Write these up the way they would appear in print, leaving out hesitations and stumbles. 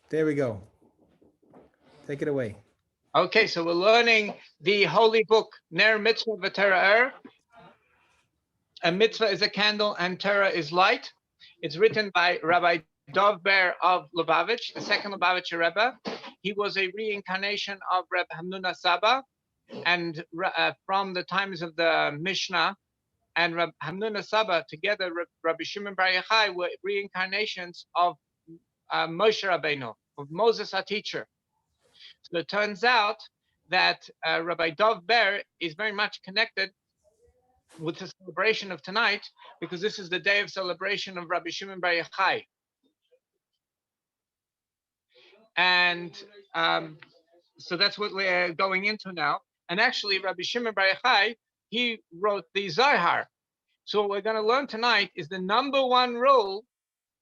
There we go. Take it away. Okay, so we're learning the holy book, Ner Mitzvah V'Tera'er. A mitzvah is a candle and Torah is light. It's written by Rabbi Dov Ber of Lubavitch, the second Lubavitcher Rebbe. He was a reincarnation of Reb Hamnuna Saba, and from the times of the Mishnah and Reb Hamnuna Saba together, Rabbi Shimon Bar Yochai were reincarnations of Moshe Rabbeinu, of Moses, our teacher. So it turns out that Rabbi Dov Ber is very much connected with the celebration of tonight, because this is the day of celebration of Rabbi Shimon Bar Yochai. And so that's what we're going into now. And actually, Rabbi Shimon Bar Yochai, he wrote the Zohar. So what we're going to learn tonight is the number one rule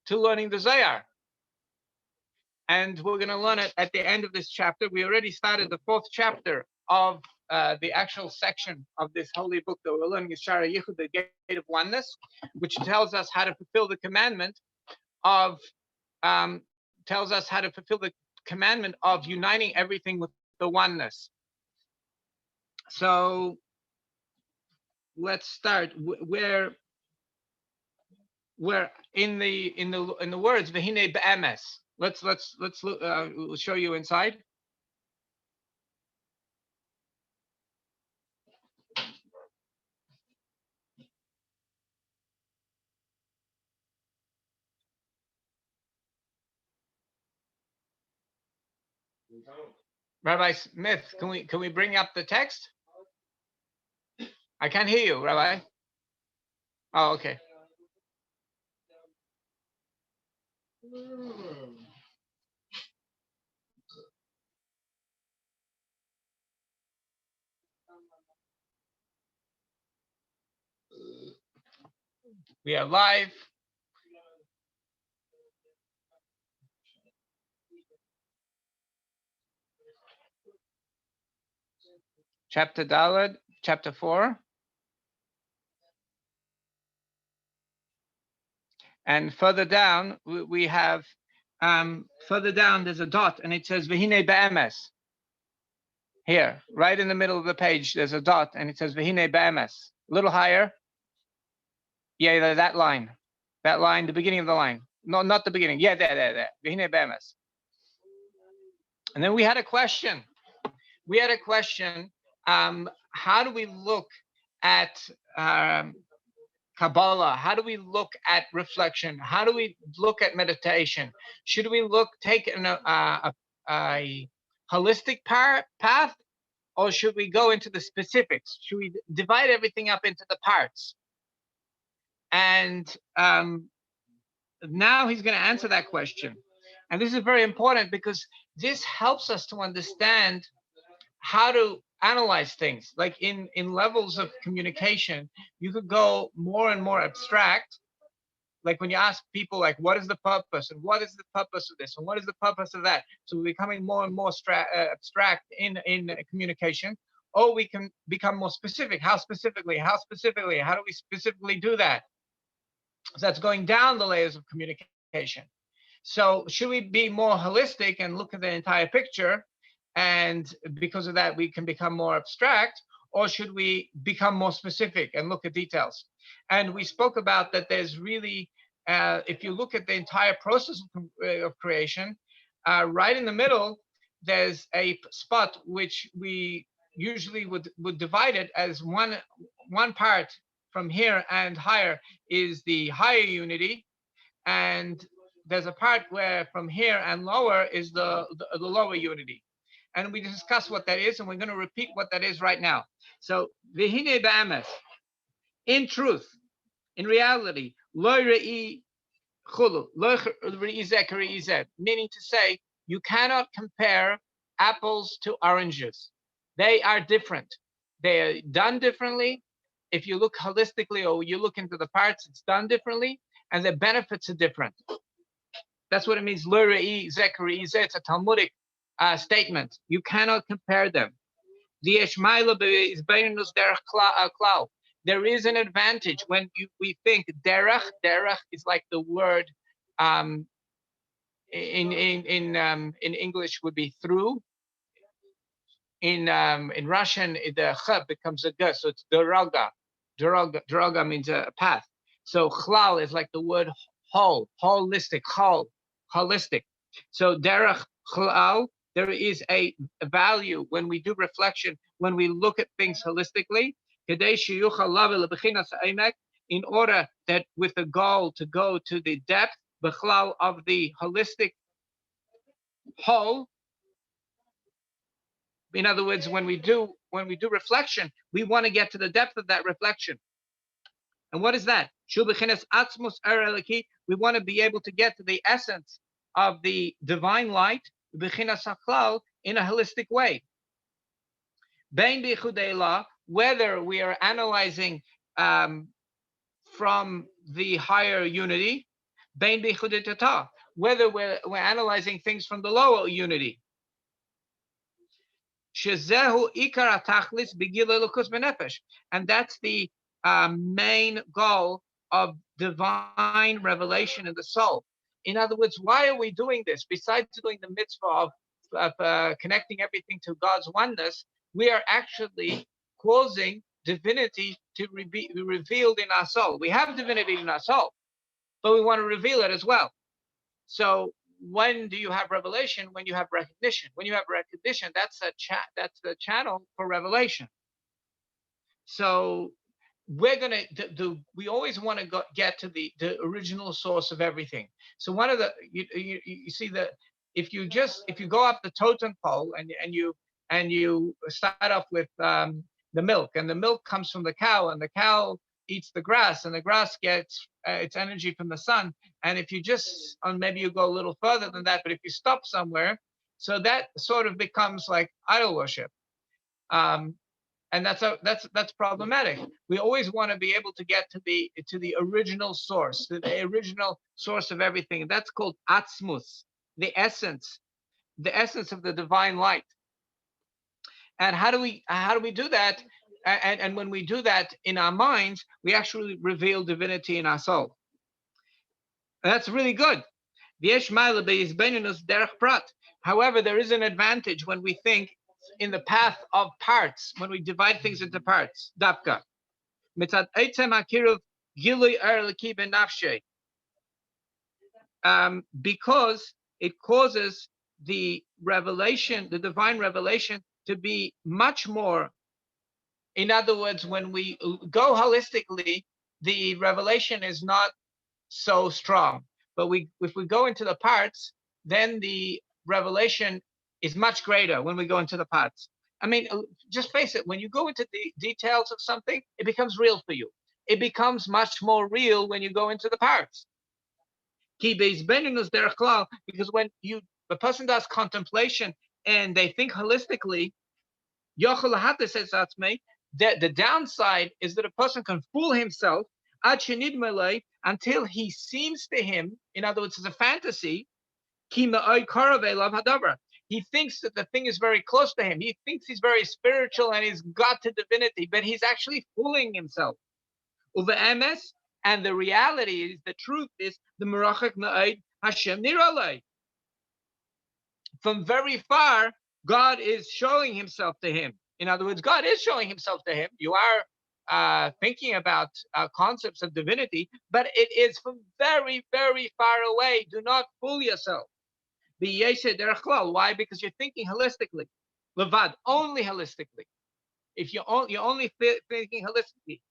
to learning the Zohar. And we're going to learn it at the end of this chapter. We already started the 4th chapter of the actual section of this holy book that we're learning is Shara Yichud, the Gate of Oneness, which tells us how to fulfill the commandment of uniting everything with the oneness. So let's start. We're in the words V'hinei be'emes. Let's show you inside. Rabbi Smith, can we bring up the text? I can't hear you, Rabbi. Oh, okay. We are live. Chapter Daled, chapter 4. And further down, we have, further down, there's a dot, and it says V'hinei be'emes. Here, right in the middle of the page, there's a dot, and it says V'hinei be'emes. A little higher. Yeah, that line. That line, the beginning of the line. No, not the beginning. Yeah, there. V'hinei be'emes. And then we had a question. How do we look at Kabbalah? How do we look at reflection? How do we look at meditation? Should we take a holistic path, or should we go into the specifics? Should we divide everything up into the parts? And now he's going to answer that question. And this is very important because this helps us to understand how to analyze things. Like in levels of communication, you could go more and more abstract. Like when you ask people, like, what is the purpose, and what is the purpose of this, and what is the purpose of that? So we're becoming more and more abstract in communication. Or we can become more specific. How specifically? How do we specifically do that? So that's going down the layers of communication. So should we be more holistic and look at the entire picture, and because of that we can become more abstract, or should we become more specific and look at details? And we spoke about that there's really, if you look at the entire process of creation, right in the middle, there's a spot which we usually would divide it as one part from here and higher is the higher unity, and there's a part where from here and lower is the lower unity. And we discuss what that is, and we're going to repeat what that is right now. So, v'hinei be'emes, in truth, in reality, lo re'i chulu, lo re'i zeh k're'i zeh, meaning to say, you cannot compare apples to oranges. They are different. They are done differently. If you look holistically or you look into the parts, it's done differently, and the benefits are different. That's what it means. Lo re'i zeh k're'i zeh. It's a Talmudic statement. You cannot compare them. There is an advantage when we think derech. Derech is like the word. in English would be through. In Russian, the ch becomes a g, so it's doroga. Doroga means a path. So chlal is like the word whole, holistic, holistic. So derech chlal, there is a value when we do reflection, when we look at things holistically. In order that with the goal to go to the depth, b'chlal, of the holistic whole. In other words, when we do reflection, we want to get to the depth of that reflection. And what is that? We want to be able to get to the essence of the divine light in a holistic way. Whether we are analyzing from the higher unity, whether we're analyzing things from the lower unity. And that's the main goal of divine revelation in the soul. In other words, why are we doing this? Besides doing the mitzvah of connecting everything to God's oneness, we are actually causing divinity to be revealed in our soul. We have divinity in our soul, but we want to reveal it as well. So when do you have revelation? When you have recognition. When you have recognition, that's the channel for revelation. So we're gonna we always want to get to the original source of everything. So one of the you see that if you go up the totem pole and you start off with the milk, and the milk comes from the cow, and the cow eats the grass, and the grass gets its energy from the sun. And if you just, maybe you go a little further than that, but if you stop somewhere, so that sort of becomes like idol worship, and that's problematic. We always want to be able to get to the original source, to the original source of everything. And that's called atzmus, the essence of the divine light. And how do we do that? And when we do that in our minds, we actually reveal divinity in our soul. And that's really good. However, there is an advantage when we think in the path of parts, when we divide things into parts. Dapka. Because it causes the revelation, the divine revelation, to be much more. In other words, when we go holistically, the revelation is not so strong. But if we go into the parts, then the revelation is much greater when we go into the parts. I mean, just face it, when you go into the details of something, it becomes real for you. It becomes much more real when you go into the parts. Because when the person does contemplation and they think holistically, that the downside is that a person can fool himself until he seems to him, in other words, it's a fantasy. He thinks that the thing is very close to him. He thinks he's very spiritual and he's got to divinity, but he's actually fooling himself. And the reality is, the truth is, the merachek na'ed Hashem niralei. From very far, God is showing himself to him. In other words, God is showing himself to him. You are thinking about concepts of divinity, but it is from very, very far away. Do not fool yourself. Why? Because you're thinking holistically. Levad, only holistically. If you're only thinking holistically,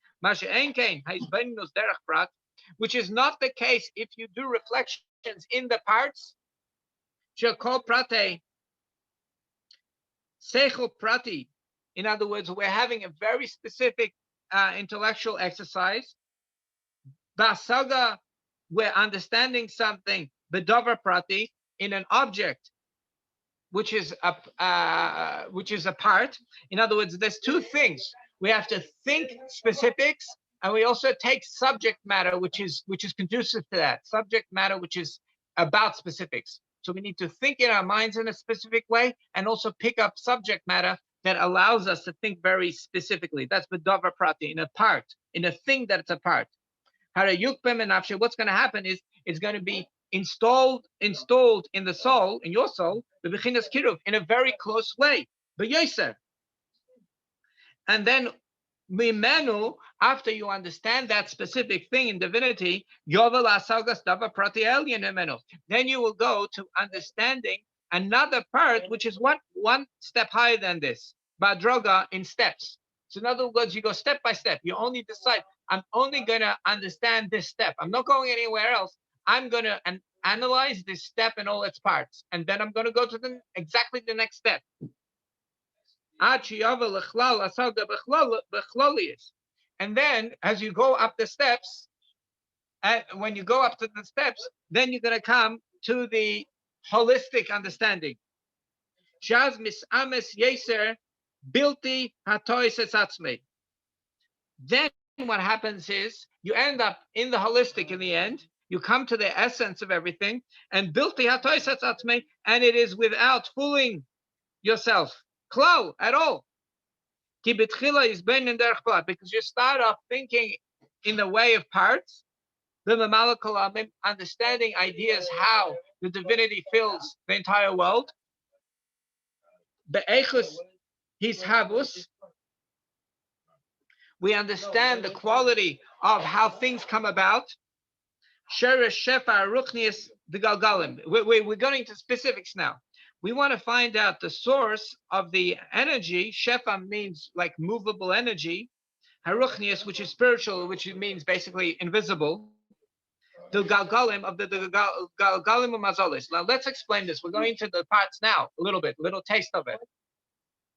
which is not the case if you do reflections in the parts. Seichel prati. In other words, we're having a very specific intellectual exercise. Basaga, we're understanding something. Bedover prati, in an object, which is a part. In other words, there's two things. We have to think specifics, and we also take subject matter, which is conducive to that. Subject matter, which is about specifics. So we need to think in our minds in a specific way, and also pick up subject matter that allows us to think very specifically. That's bedover prati, in a part, in a thing that it's a part. What's going to happen is it's going to be installed in the soul, in your soul, the bechinas kiruv, in a very close way. But Yosef. And then Mimenu, after you understand that specific thing in divinity, Yovel Asagas Dava Prati Elyon Himenu. Then you will go to understanding another part, which is one step higher than this. Badroga in steps. So in other words, you go step by step. You only decide, I'm only gonna understand this step. I'm not going anywhere else. I'm gonna analyze this step in all its parts. And then I'm gonna go to exactly the next step. And then as you go up the steps, and when you go up to the steps, then you're going to come to the holistic understanding. Then what happens is you end up in the holistic in the end. You come to the essence of everything, and and it is without fooling yourself. Klal at all. Because you start off thinking in the way of parts, understanding ideas how the divinity fills the entire world. We understand the quality of how things come about. We're going into specifics now. We want to find out the source of the energy. Shefa means like movable energy. Haruchnius, which is spiritual, which means basically invisible. The galgalim of the galgalim of mazolis. Now let's explain this. We're going into the parts now, a little taste of it.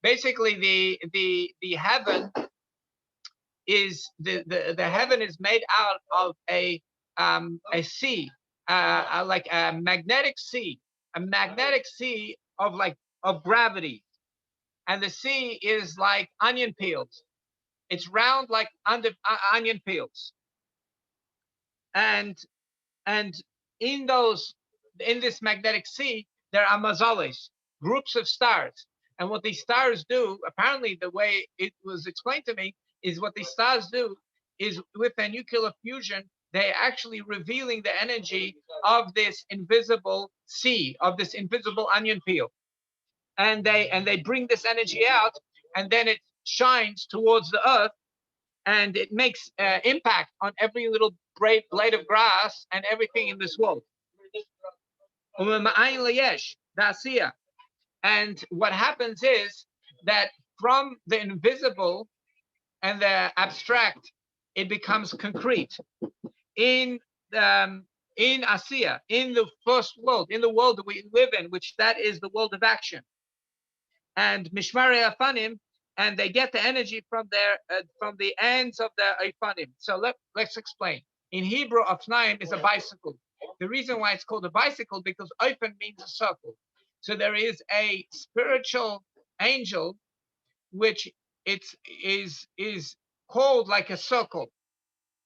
Basically, the heaven is the heaven is made out of a sea, like a magnetic sea of gravity, and the sea is like onion peels. It's round like onion peels, and in this magnetic sea there are mazalis, groups of stars, and what these stars do, apparently the way it was explained to me, is what these stars do is with a nuclear fusion they're actually revealing the energy of this invisible sea, of this invisible onion peel, and they bring this energy out, and then it shines towards the earth, and it makes impact on every little blade of grass and everything in this world. And what happens is that from the invisible and the abstract, it becomes concrete. In Asiya, in the first world, in the world that we live in, which that is the world of action. And Mishmari Afanim, and they get the energy from the ends of the Afanim. So let's explain. In Hebrew, Afnaim is a bicycle. The reason why it's called a bicycle, because Afan means a circle. So there is a spiritual angel, which is called like a circle.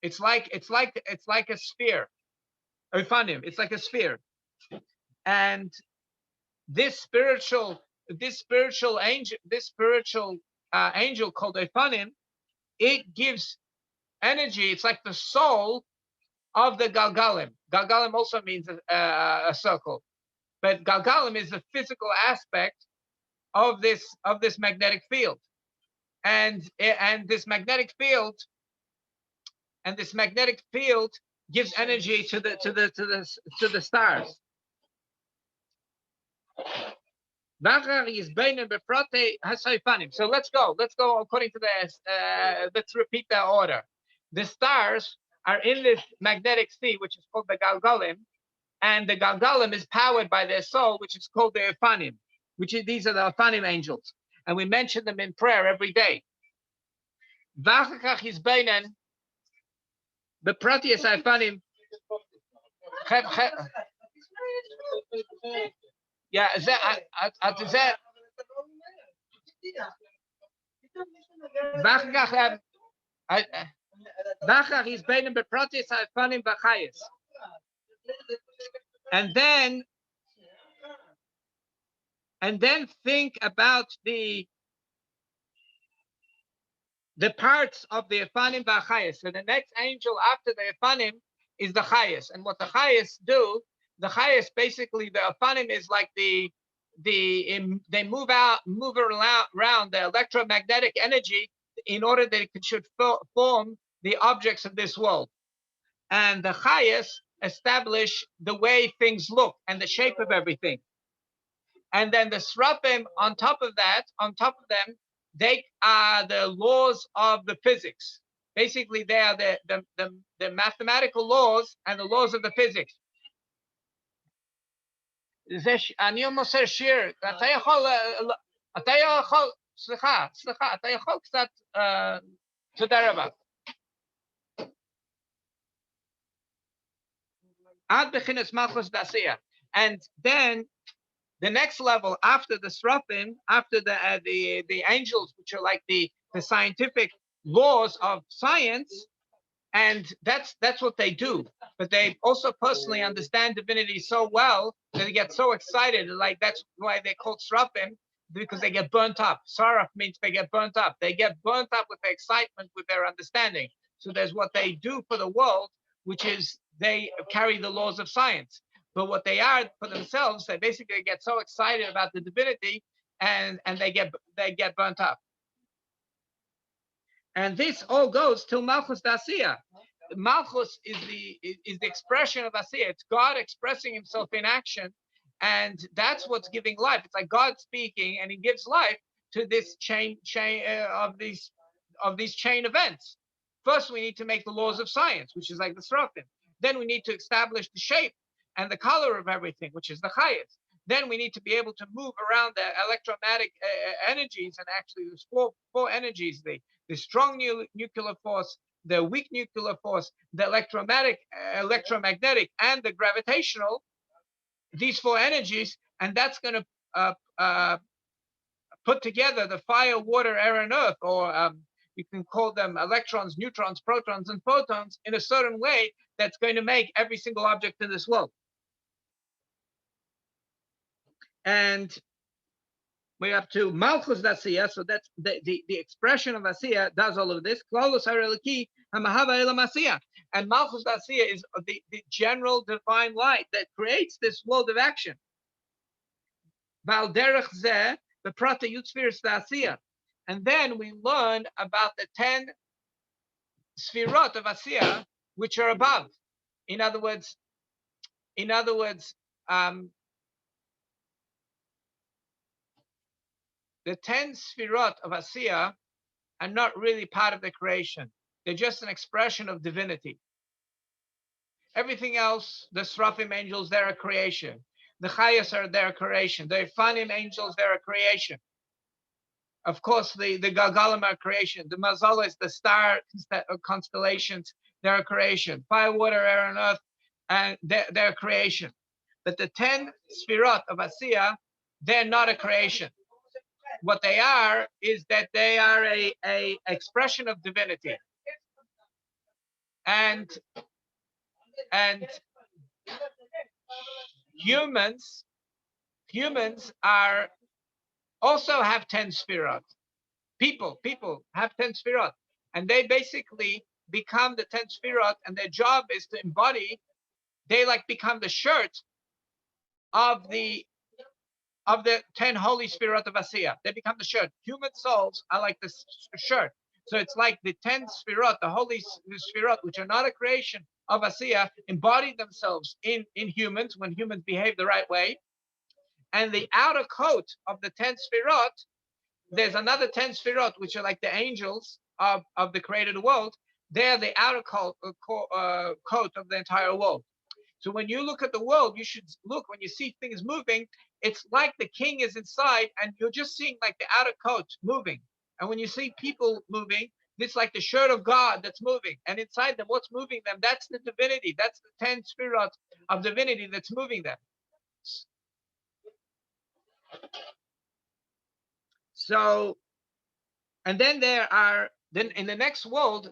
It's like a sphere. Afanim, it's like a sphere. And this spiritual angel called Efanim, it gives energy. It's like the soul of the Galgalim. Galgalim also means a circle, but Galgalim is the physical aspect of this magnetic field, and this magnetic field gives energy to the stars. So let's go according to this. Let's repeat the order. The stars are in this magnetic sea, which is called the Galgalim, and the Galgalim is powered by their soul, which is called the Efanim, these are the Efanim angels, and we mention them in prayer every day. Yeah, is that and then think about the parts of the Efanim B'Achayis. So the next angel after the Efanim is the Chayis, and what the Chayis do, the highest, basically the afanim is like they move around the electromagnetic energy in order that it should form the objects of this world. And the highest establish the way things look and the shape of everything. And then the srafim on top of them, they are the laws of the physics. Basically, they are the mathematical laws and the laws of the physics. אני מוסר שיר, אתה יכול, סליחה, אתה יכול קצת, תודה רבה. עד בחינס מלכוס דעשייה. And then the next level after the srafim, after the angels, which are like the scientific laws of science, and that's what they do. But they also personally understand divinity so well that they get so excited. Like that's why they call srafim, because they get burnt up. Saraf means they get burnt up. They get burnt up with the excitement, with their understanding. So there's what they do for the world, which is they carry the laws of science. But what they are for themselves, they basically get so excited about the divinity, and they get burnt up. And this all goes to Malchus Dasiya. Malchus is the expression of Asiya. It's God expressing himself in action, and that's what's giving life. It's like God speaking, and he gives life to this chain of these chain events. First, we need to make the laws of science, which is like the srafim. Then we need to establish the shape and the color of everything, which is the highest. Then we need to be able to move around the electromagnetic energies, and actually there's four energies: the strong nuclear force, the weak nuclear force, the electromagnetic, and the gravitational. These four energies, and that's going to put together the fire, water, air, and earth, or you can call them electrons, neutrons, protons, and photons, in a certain way that's going to make every single object in this world. And we're up to Malchus Dasiya, so that's the expression of Asiya does all of this. And Malchus Dasiya is the general divine light that creates this world of action. And then we learn about the 10 sfirot of Asiya, which are above. In other words, the 10 sfirot of Asiya are not really part of the creation. They're just an expression of divinity. Everything else, the srafim angels, they're a creation. The chayas are their creation. The Ifanim angels, they're a creation. Of course, the Galgalim are creation. The Mazalas, the star constellations, they're a creation. Fire, water, air, and earth, and they're a creation. But the 10 sfirot of Asiya, they're not a creation. What they are is that they are a expression of divinity. And humans are also have 10 sfirot. People have 10 sfirot, and they basically become the 10 sfirot, and their job is to embody. They like become the shirt of the 10 holy sfirot of Asiya. They become the shirt. Human souls are like the shirt. So it's like the 10 sfirot, the holy sfirot, which are not a creation of Asiya, embody themselves in humans when humans behave the right way. And the outer coat of the 10 sfirot, there's another 10 sfirot, which are like the angels of the created world. They're the outer coat of the entire world. So when you look at the world, you should look, when you see things moving, it's like the king is inside, and you're just seeing like the outer coat moving. And when you see people moving, it's like the shirt of God that's moving. And inside them, what's moving them? That's the divinity. That's the 10 spirits of divinity that's moving them. So, and then then in the next world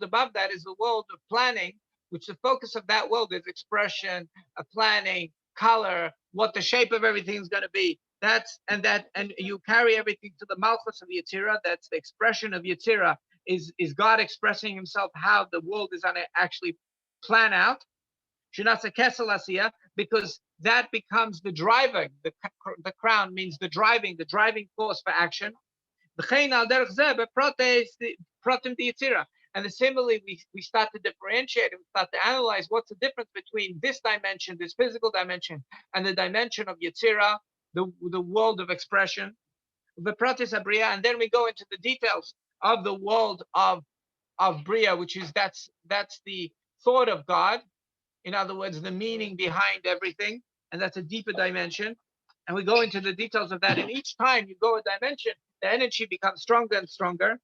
above that is the world of planning, which the focus of that world is expression, planning, color, what the shape of everything is going to be. And you carry everything to the Malchus of Yetzirah. That's the expression of Yetzirah, is God expressing himself how the world is going to actually plan out. because that becomes the driver. The crown means the driving force for action. And similarly, we start to differentiate and we start to analyze what's the difference between this dimension, this physical dimension, and the dimension of Yetzirah, the world of expression, the Pratis Abriya, and then we go into the details of the world of Bria, which is that's the thought of God. In other words, the meaning behind everything, and that's a deeper dimension. And we go into the details of that. And each time you go a dimension, the energy becomes stronger and stronger.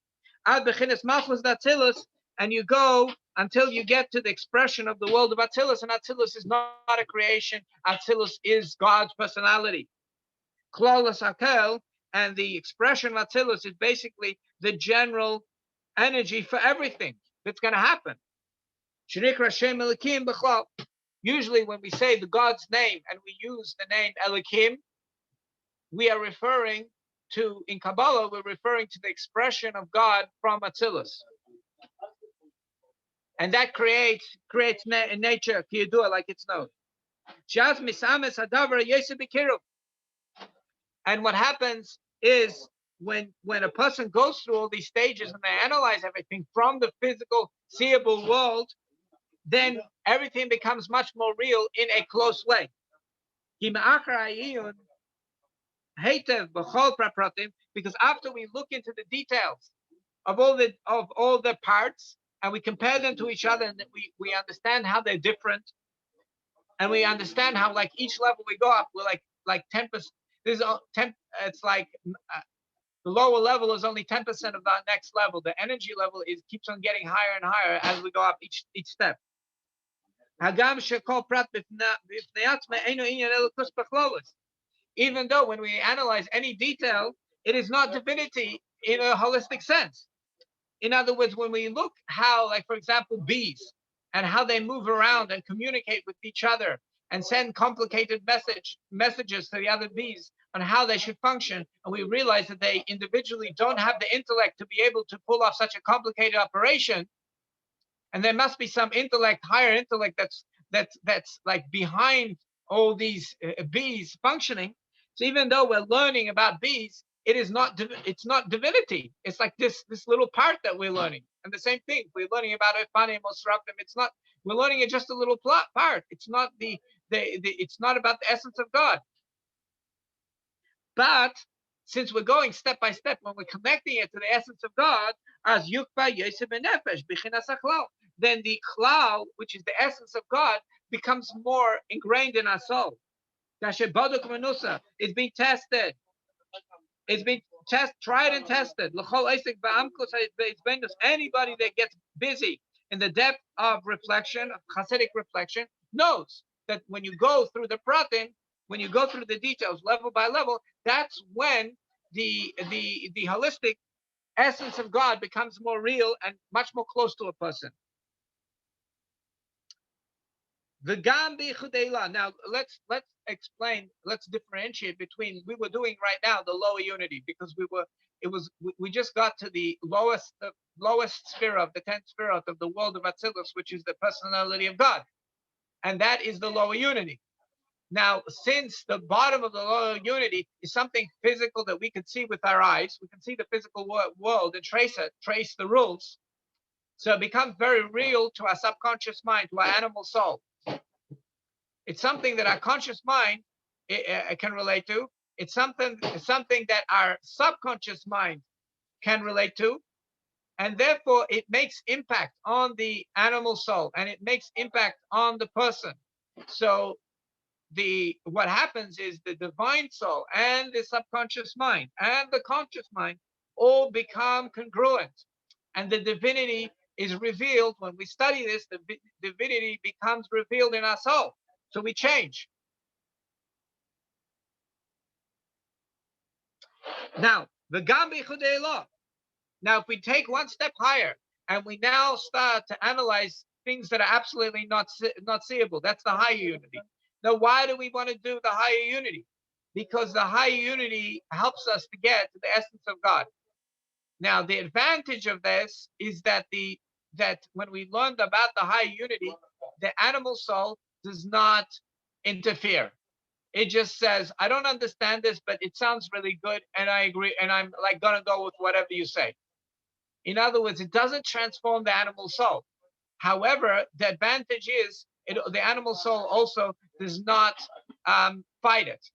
Ad bechinas malchus d'Atzilus, and you go until you get to the expression of the world of Atzilus. And Atzilus is not a creation. Atzilus is God's personality. Klolas Hakel, and the expression of Atzilus is basically the general energy for everything that's going to happen. Usually when we say the God's name and we use the name Elohim, we are referring to, in Kabbalah, we're referring to the expression of God from Atzilus. And that creates nature, kiyudua, like it's known. And what happens is when a person goes through all these stages and they analyze everything from the physical, seeable world, then everything becomes much more real in a close way. Because after we look into the details of all the parts and we compare them to each other, and we understand how they're different, and we understand how, like, each level we go up, we're like 10%. There's 10. It's like the lower level is only 10% of that next level. The energy level keeps on getting higher and higher as we go up each step. Even though when we analyze any detail, it is not divinity in a holistic sense. In other words, when we look how, like, for example, bees and how they move around and communicate with each other and send complicated messages to the other bees on how they should function, and we realize that they individually don't have the intellect to be able to pull off such a complicated operation, and there must be some intellect, higher intellect, that's like behind all these bees functioning. So even though we're learning about bees, it's not divinity. It's like this little part that we're learning. And the same thing, we're learning about Efanim or Srafim. It's not, we're learning it just a little part. It's not it's not about the essence of God. But since we're going step by step, when we're connecting it to the essence of God, as Yukba Yosef Benefesh Bichinas Achlal, then the Klal, which is the essence of God, becomes more ingrained in our soul. It's being tested. It's been tried and tested. Anybody that gets busy in the depth of reflection, of Hasidic reflection, knows that when you go through the pratim, when you go through the details level by level, that's when the holistic essence of God becomes more real and much more close to a person. The Gambi Chudela. Now let's explain. Let's differentiate between, we were doing right now the lower unity, because we just got to the lowest sphere of the 10th spirit of the world of Atzilus, which is the personality of God, and that is the lower unity. Now, since the bottom of the lower unity is something physical that we can see with our eyes, we can see the physical world and trace the rules. So it becomes very real to our subconscious mind, to our animal soul. It's something that our conscious mind can relate to. It's something that our subconscious mind can relate to. And therefore, it makes impact on the animal soul, and it makes impact on the person. So what happens is the divine soul and the subconscious mind and the conscious mind all become congruent, and the divinity is revealed. When we study this, the divinity becomes revealed in our soul. So we change. Now, the Gambi Chudei. Now, if we take one step higher and we now start to analyze things that are absolutely not seeable, that's the higher unity. Now, why do we want to do the higher unity? Because the higher unity helps us to get to the essence of God. Now, the advantage of this is that when we learned about the higher unity, the animal soul does not interfere. It just says, I don't understand this, but it sounds really good, and I agree, and I'm like gonna go with whatever you say. In other words, it doesn't transform the animal soul. However, the advantage is the animal soul also does not fight it,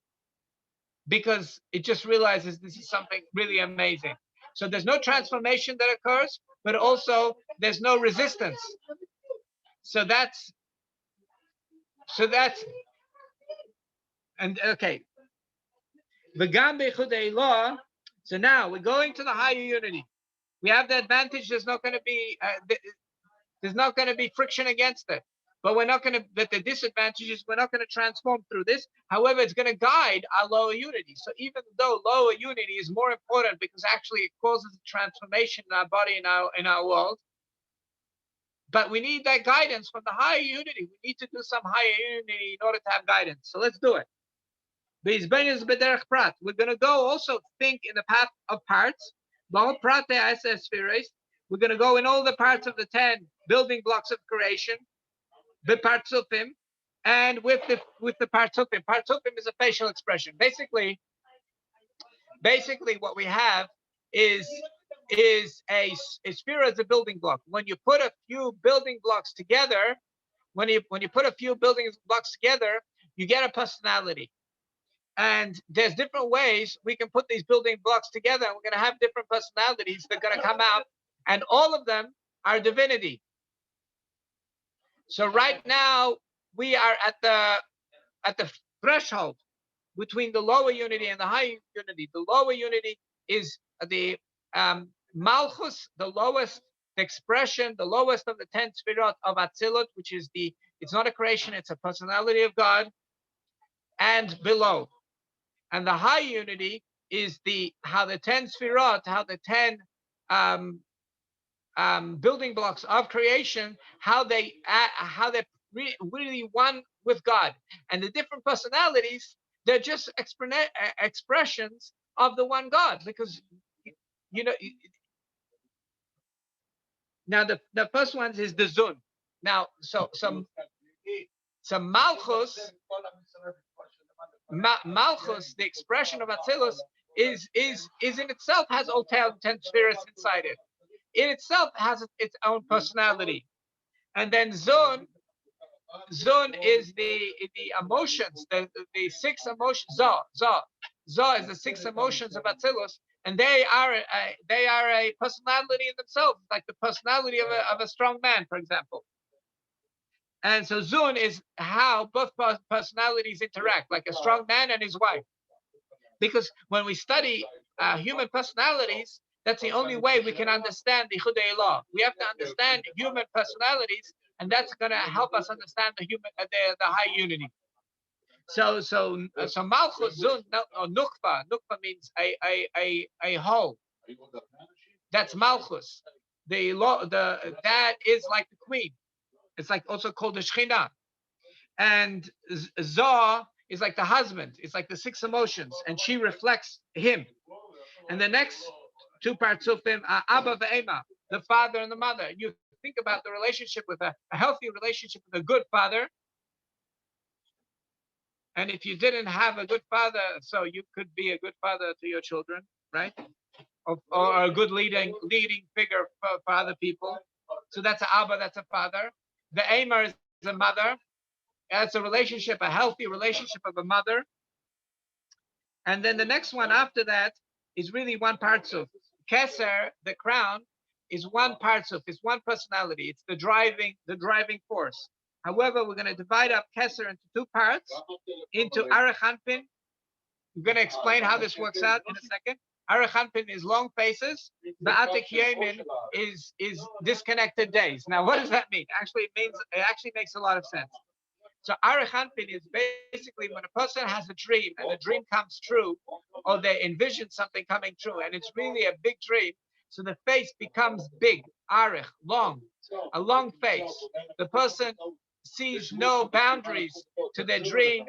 because it just realizes this is something really amazing. So there's no transformation that occurs, but also there's no resistance. So that's and okay. So now we're going to the higher unity. We have the advantage. There's not going to be friction against it. But we're not going to. But the disadvantage is we're not going to transform through this. However, it's going to guide our lower unity. So even though lower unity is more important because actually it causes a transformation in our body, in our world, but we need that guidance from the higher unity. We need to do some higher unity in order to have guidance. So let's do it. We're going to go also think in the path of parts. We're going to go in all the parts of the 10 building blocks of creation. And with the partsufim. Partsufim is a facial expression. Basically what we have is a sphere as a building block. When you put a few building blocks together, you get a personality. And there's different ways we can put these building blocks together, and we're going to have different personalities that are going to come out, and all of them are divinity. So right now we are at the threshold between the lower unity and the higher unity. The lower unity is the Malchus, the lowest expression, the lowest of the 10 Sfirot of Atzilut, which is it's not a creation, it's a personality of God, and below. And the high unity is how the 10 Sfirot, how the 10 building blocks of creation, how they really one with God. And the different personalities, they're just expressions of the one God, because now the first one is the Zun. Now so Malchus, the expression of Atzilus, is in itself has all 10 spheres inside it. In itself has its own personality. And then Zun is the emotions, the 6 emotions. Zoh is the 6 emotions of Atzilus, and they are a personality in themselves, like the personality of a strong man, for example. And so Zun is how both personalities interact, like a strong man and his wife. Because when we study human personalities, that's the only way we can understand the Chudei law. We have to understand human personalities, and that's going to help us understand the high unity. So Malchus, Zun, or Nukva. Nukva means a whole. That's Malchus. That is like the queen. It's like also called the Shekhinah. And Zoh is like the husband. It's like the 6 emotions, and she reflects him. And the next 2 partsufim are Abba ve'ema, the father and the mother. You think about the relationship with a healthy relationship with a good father. And if you didn't have a good father, so you could be a good father to your children, right? Or a good leading figure for other people. So that's an Abba, that's a father. The Ema is a mother. That's a relationship, a healthy relationship of a mother. And then the next one after that is really one partsuf. Keser, the crown, is one partsuf. It's one personality. It's the driving force. However, we're going to divide up Keser into 2 parts, into Arachanpin. I'm going to explain how this works out in a second. Arachanpin is long faces. The Atik Yemin is disconnected days. Now, what does that mean? It actually makes a lot of sense. So Arachanpin is basically when a person has a dream and the dream comes true, or they envision something coming true, and it's really a big dream. So the face becomes big, Arich, long, a long face. The person sees no boundaries to their dream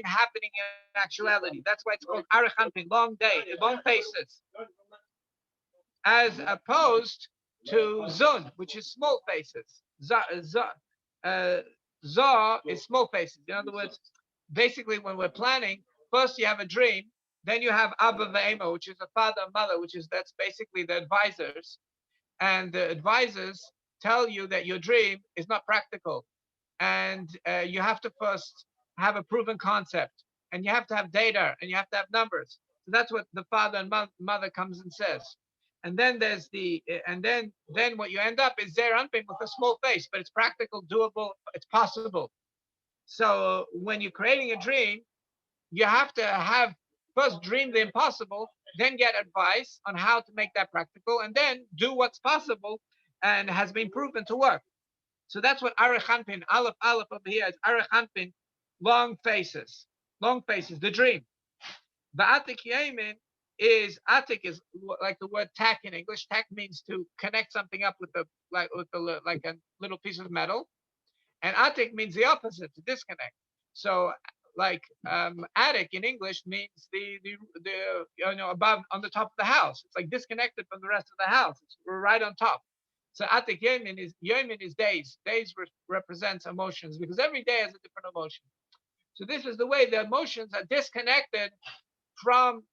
happening in actuality. That's why it's called Arachanpin, long day, long faces. As opposed to Zun, which is small faces. Zohar is small faces. In other words, basically when we're planning, first you have a dream, then you have Abba Ve'ema, which is a father and mother, that's basically the advisors. And the advisors tell you that your dream is not practical. And you have to first have a proven concept. And you have to have data and you have to have numbers. So that's what the father and mother comes and says. And then there's then what you end up is there unpin with a small face, but it's practical, doable, it's possible. So when you're creating a dream, you have to have first dream the impossible, then get advice on how to make that practical, and then do what's possible and has been proven to work. So that's what Arachanpin, Aleph Aleph over here is Arachanpin, long faces, the dream. The Atik Yemin is Atik is like the word tack in English. Tack means to connect something up with like a little piece of metal. And Atik means the opposite, to disconnect. So like attic in English means the above on the top of the house. It's like disconnected from the rest of the house. We're right on top. So Atik Yemin is days. Days represents emotions because every day has a different emotion. So this is the way the emotions are disconnected from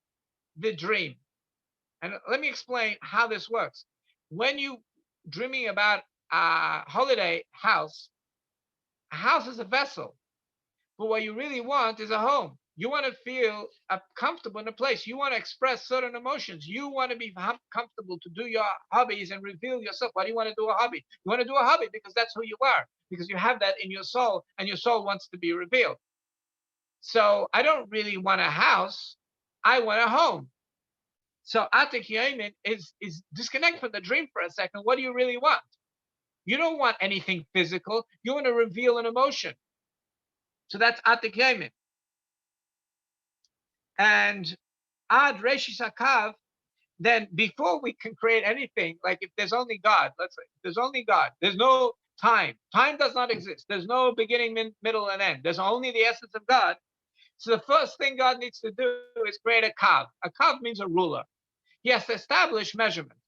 the dream. And let me explain how this works. When you dreaming about a holiday house, a house is a vessel, but what you really want is a home. You want to feel comfortable in a place. You want to express certain emotions. You want to be comfortable to do your hobbies and reveal yourself. Why do you want to do a hobby? You want to do a hobby because that's who you are, because you have that in your soul, and your soul wants to be revealed. So I don't really want a house. I want a home. So Atik Yemin is disconnect from the dream for a second. What do you really want? You don't want anything physical. You want to reveal an emotion. So that's Atik Yemin. And Ad Reshis Hakav, then before we can create anything, like if there's only God, let's say, there's only God, there's no time. Time does not exist. There's no beginning, middle, and end. There's only the essence of God. So the first thing God needs to do is create a kav. A kav means a ruler. He has to establish measurement.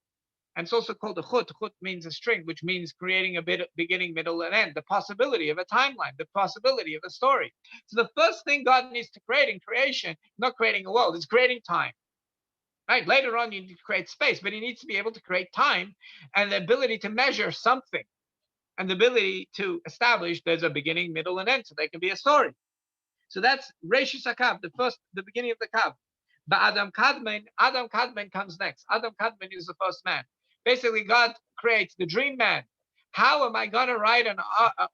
And it's also called a chut. Chut means a string, which means creating a bit beginning, middle, and end, the possibility of a timeline, the possibility of a story. So the first thing God needs to create in creation, not creating a world, is creating time. Right? Later on, you need to create space, but he needs to be able to create time and the ability to measure something and the ability to establish there's a beginning, middle, and end, so there can be a story. So that's Reshis Hakav, the beginning of the Kav. But Adam Kadmon comes next. Adam Kadmon is the first man. Basically, God creates the dream man. How am I going to write an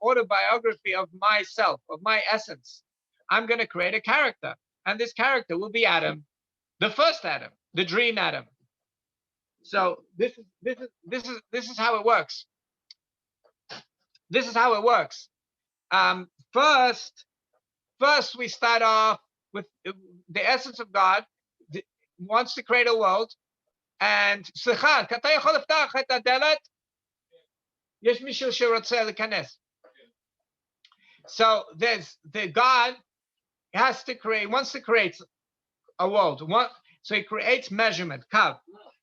autobiography of myself, of my essence? I'm going to create a character, and this character will be Adam, the first Adam, the dream Adam. So this is how it works. This is how it works. First, we start off with the essence of God wants to create a world, and so there's the God wants to create a world. So he creates measurement, kav.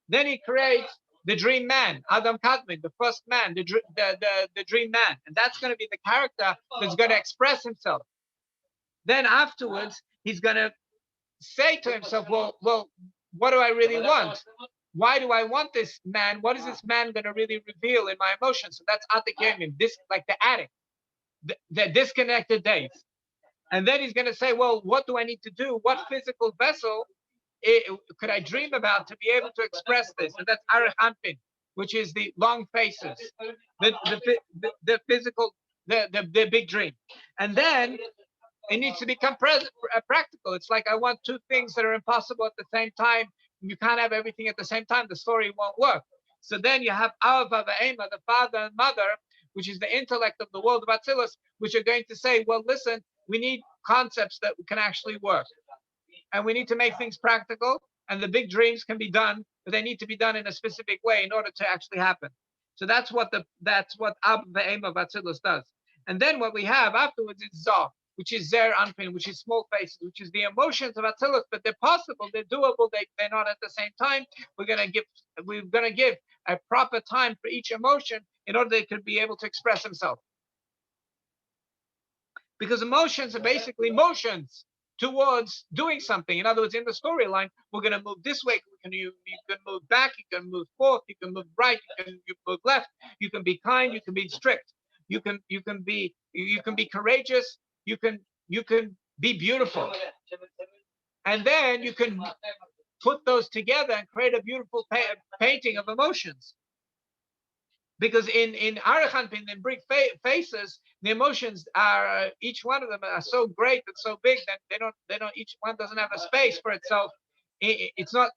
Then he creates the dream man, Adam Kadmon, the first man, the dream man, and that's going to be the character that's going to express himself. Then afterwards, he's going to say to himself, well, what do I really want? Why do I want this man? What is this man going to really reveal in my emotions? So that's Atik Yemin, like the addict, the disconnected days. And then he's going to say, well, what do I need to do? What physical vessel could I dream about to be able to express this? And that's Arachanpin, which is the long faces, the physical, the big dream. And then it needs to become practical. It's like I want two things that are impossible at the same time. You can't have everything at the same time. The story won't work. So then you have Ava Ve'ema, the father and mother, which is the intellect of the world of Atzilus, which are going to say, well, listen, we need concepts that can actually work. And we need to make things practical. And the big dreams can be done, but they need to be done in a specific way in order to actually happen. So that's what Ava Ve'ema of Atzilus does. And then what we have afterwards is Zoh, which is Zer Anpin, which is small faces, which is the emotions of Atzilus, but they're possible, they're doable, they're not at the same time. We're gonna give a proper time for each emotion in order they could be able to express themselves. because emotions are basically motions towards doing something. In other words, in the storyline, we're going to move this way. You can move back. You can move forth. You can move right. You move left. You can be kind. You can be strict. You can be courageous. You can be beautiful, and then you can put those together and create a beautiful painting of emotions. Because in Arachanpin, in big faces, the emotions are each one of them are so great and so big that they don't each one doesn't have a space for itself. It's not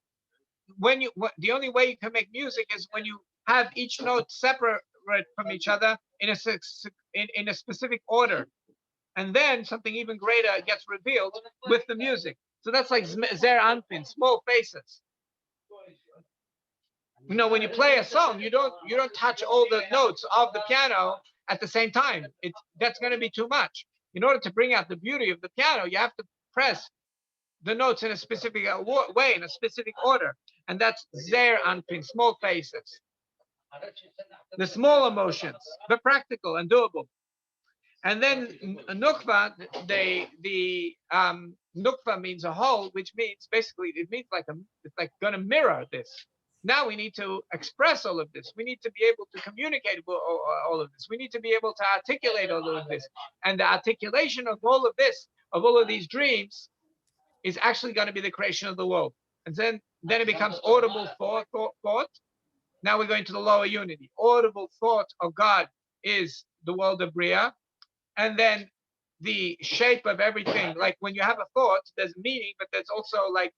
when you the only way you can make music is when you have each note separate from each other in a specific order, and then something even greater gets revealed with the music. So that's like Zer Anpin, small faces. You know, when you play a song, you don't touch all the notes of the piano at the same time. That's going to be too much. In order to bring out the beauty of the piano, you have to press the notes in a specific way, in a specific order, and that's Zer Anpin, small faces. The small emotions, but practical and doable. And then Nukva, the Nukva means a whole, which means basically it means it's like going to mirror this. Now we need to express all of this. We need to be able to communicate all of this. We need to be able to articulate all of this. And the articulation of all of this, of all of these dreams, is actually going to be the creation of the world. And then it becomes audible thought. Now we're going to the lower unity. Audible thought of God is the world of Bria. And then the shape of everything, like when you have a thought, there's meaning, but there's also like,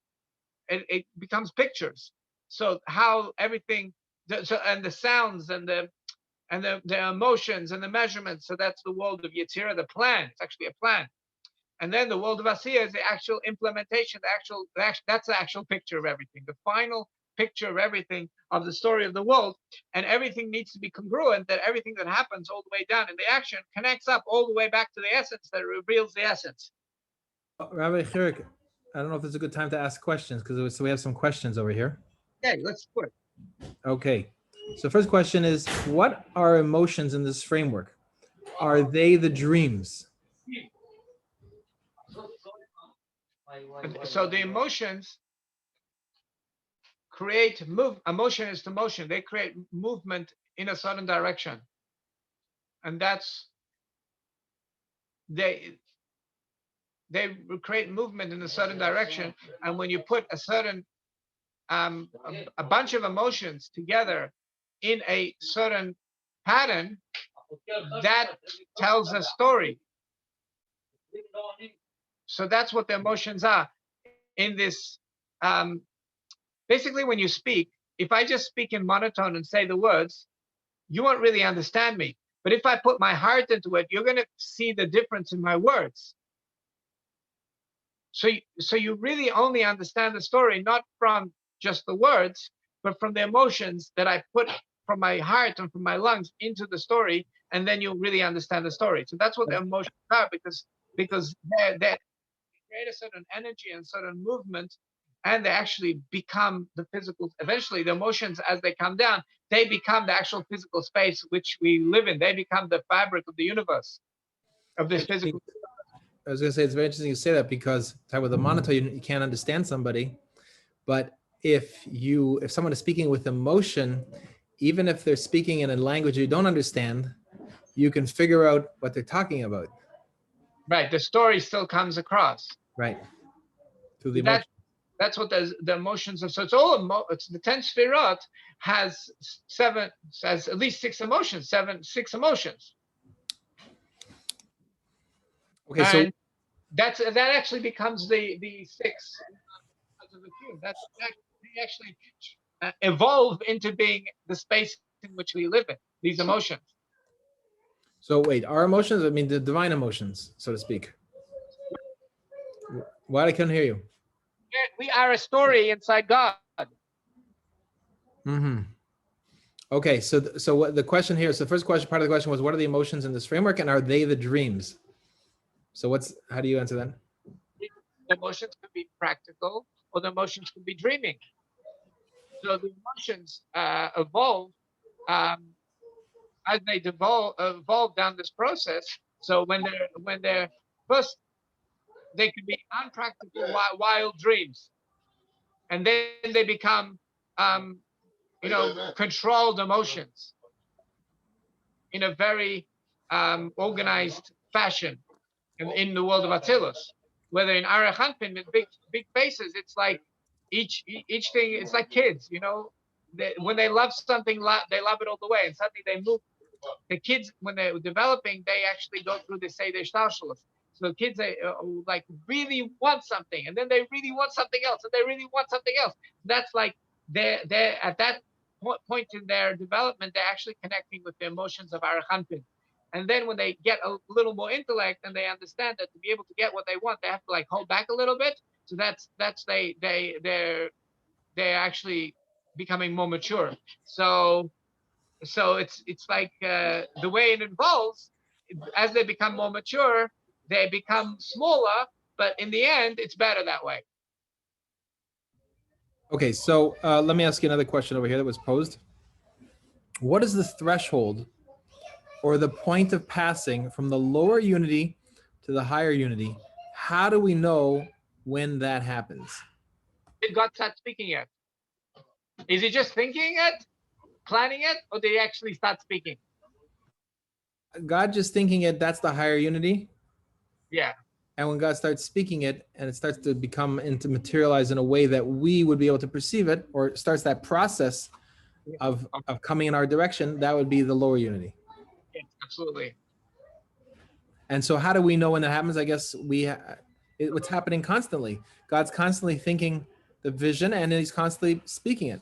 it becomes pictures. So how everything, and the sounds and the emotions and the measurements. So that's the world of Yetzirah, the plan. It's actually a plan. And then the world of Asiya is the actual implementation, that's the actual picture of everything, the final picture of everything, of the story of the world. And everything needs to be congruent, that everything that happens all the way down in the action connects up all the way back to the essence that reveals the essence. Rabbi Chirik, I don't know if it's a good time to ask questions, because we have some questions over here. Okay, let's do it. Okay. So first question is, what are emotions in this framework? Are they the dreams? So the emotions create emotion is to motion. They create movement in a certain direction. And that's, they create movement in a certain direction. And when you put a certain, a bunch of emotions together in a certain pattern, that tells a story. So that's what the emotions are in this. Basically, when you speak, if I just speak in monotone and say the words, you won't really understand me. But if I put my heart into it, you're going to see the difference in my words. So you really only understand the story, not from just the words, but from the emotions that I put from my heart and from my lungs into the story, and then you'll really understand the story. So that's what the emotions are, because they create a certain energy and certain movement, and they actually become the physical. Eventually, the emotions, as they come down, they become the actual physical space which we live in. They become the fabric of the universe, of this physical. I was going to say, it's very interesting you say that, because talk about the monotone, you can't understand somebody. But if someone is speaking with emotion, even if they're speaking in a language you don't understand, you can figure out what they're talking about. Right. The story still comes across. Right. Through the emotion. That's what the emotions are. So it's all it's the 10 Sfirot has at least six emotions. Okay, so that actually becomes the six of the cube. They actually evolve into being the space in which we live in. These emotions. So wait, our emotions, I mean the divine emotions, so to speak. Why I couldn't hear you? We are a story inside God. Mm-hmm. Okay, so what the question here? So the first question, part of the question was, what are the emotions in this framework, and are they the dreams? So how do you answer that? The emotions could be practical, or the emotions could be dreaming. So the emotions evolve as they evolve down this process. So when they're first, they can be unpractical wild dreams, and then they become controlled emotions in a very organized fashion in the world of Atzilus. Whether in Arachanpin with big faces, it's like each thing, it's like kids, when they love something, they love it all the way, and suddenly they move. The kids, when they're developing, they actually go through the Seder Shtalshalos. So the kids, they like really want something, and then they really want something else, and they really want something else. That's like they're at that point in their development, they're actually connecting with the emotions of Arachanpin. And then when they get a little more intellect and they understand that to be able to get what they want, they have to like hold back a little bit. So they're actually becoming more mature. So it's like the way it involves, as they become more mature, they become smaller, but in the end, it's better that way. Okay, so let me ask you another question over here that was posed. What is the threshold or the point of passing from the lower unity to the higher unity? How do we know when that happens? Did God start speaking yet? Is he just thinking it, planning it, or did he actually start speaking? God just thinking it, that's the higher unity. Yeah. And when God starts speaking it and it starts to materialize in a way that we would be able to perceive it, or starts that process of coming in our direction, that would be the lower unity. Yes, absolutely. And so how do we know when that happens? I guess it's happening constantly. God's constantly thinking the vision and he's constantly speaking it.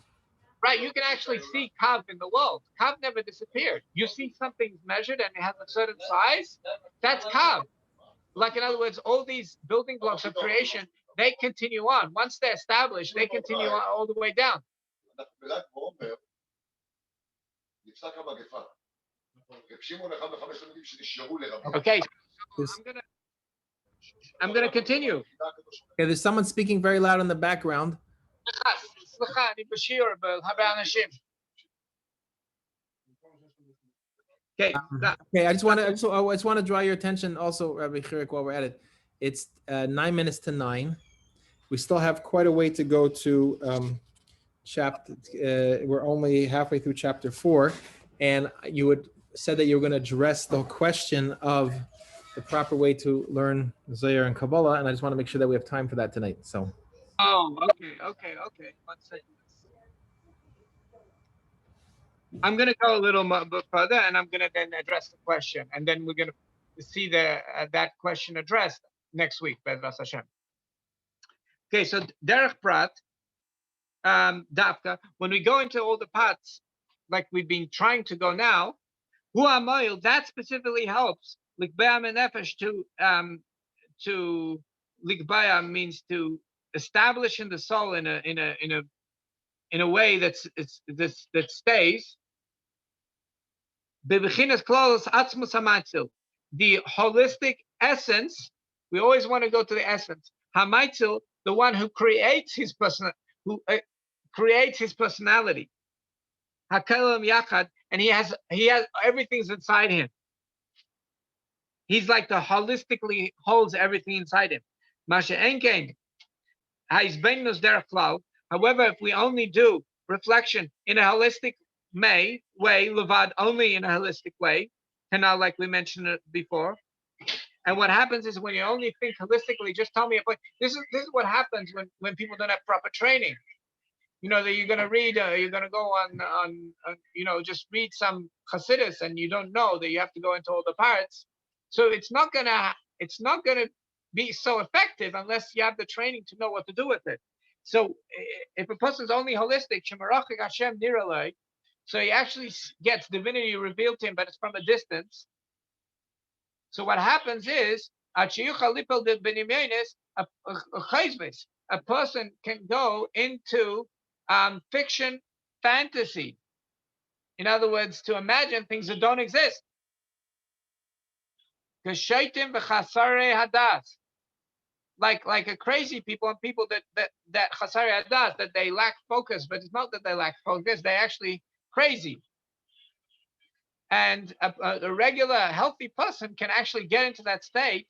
Right, you can actually see Kav in the world. Kav never disappeared. You see something's measured and it has a certain size, that's Kav. Like, in other words, all these building blocks of creation, they continue on. Once they're established, they continue on all the way down. Okay, I'm gonna continue. Okay, there's someone speaking very loud in the background. Okay. Okay, I just want to draw your attention also, Rabbi Chirik, while we're at it. It's 9 minutes to 9. We still have quite a way to go to chapter. We're only halfway through chapter 4, and you said that you were going to address the question of the proper way to learn Zohar and Kabbalah, and I just want to make sure that we have time for that tonight. So. Oh, okay. 1 second. I'm going to go a little bit further, and I'm going to then address the question, and then we're going to see that question addressed next week, Bezras Hashem. Okay, so Derech Prat, Dafka, when we go into all the parts, like we've been trying to go now, Hu Amoil, that specifically helps. Likbaya Menefesh to Likbaya means to establish in the soul in a way that stays. The holistic essence, we always want to go to the essence. Hamaitzel, the one who creates his personality. Hakalam Yachad, and he has everything's inside him. He's like the holistically holds everything inside him. Masha Enkein, Haizbenus Derech. However, if we only do reflection in a holistic way, Levad only in a holistic way, canal like we mentioned it before. And what happens is when you only think holistically, just tell me a point. This is what happens when people don't have proper training. That you're going to read, you're going to go on just read some Hasidus, and you don't know that you have to go into all the parts. So it's not gonna be so effective unless you have the training to know what to do with it. So if a person's only holistic, Shemarachik Hashem Niralei, so he actually gets divinity revealed to him, but it's from a distance. So what happens is, a person can go into fiction, fantasy. In other words, to imagine things that don't exist. Like a crazy people and people that chasarei hadas, that they lack focus, but it's not that they lack focus, they're actually crazy. And a regular healthy person can actually get into that state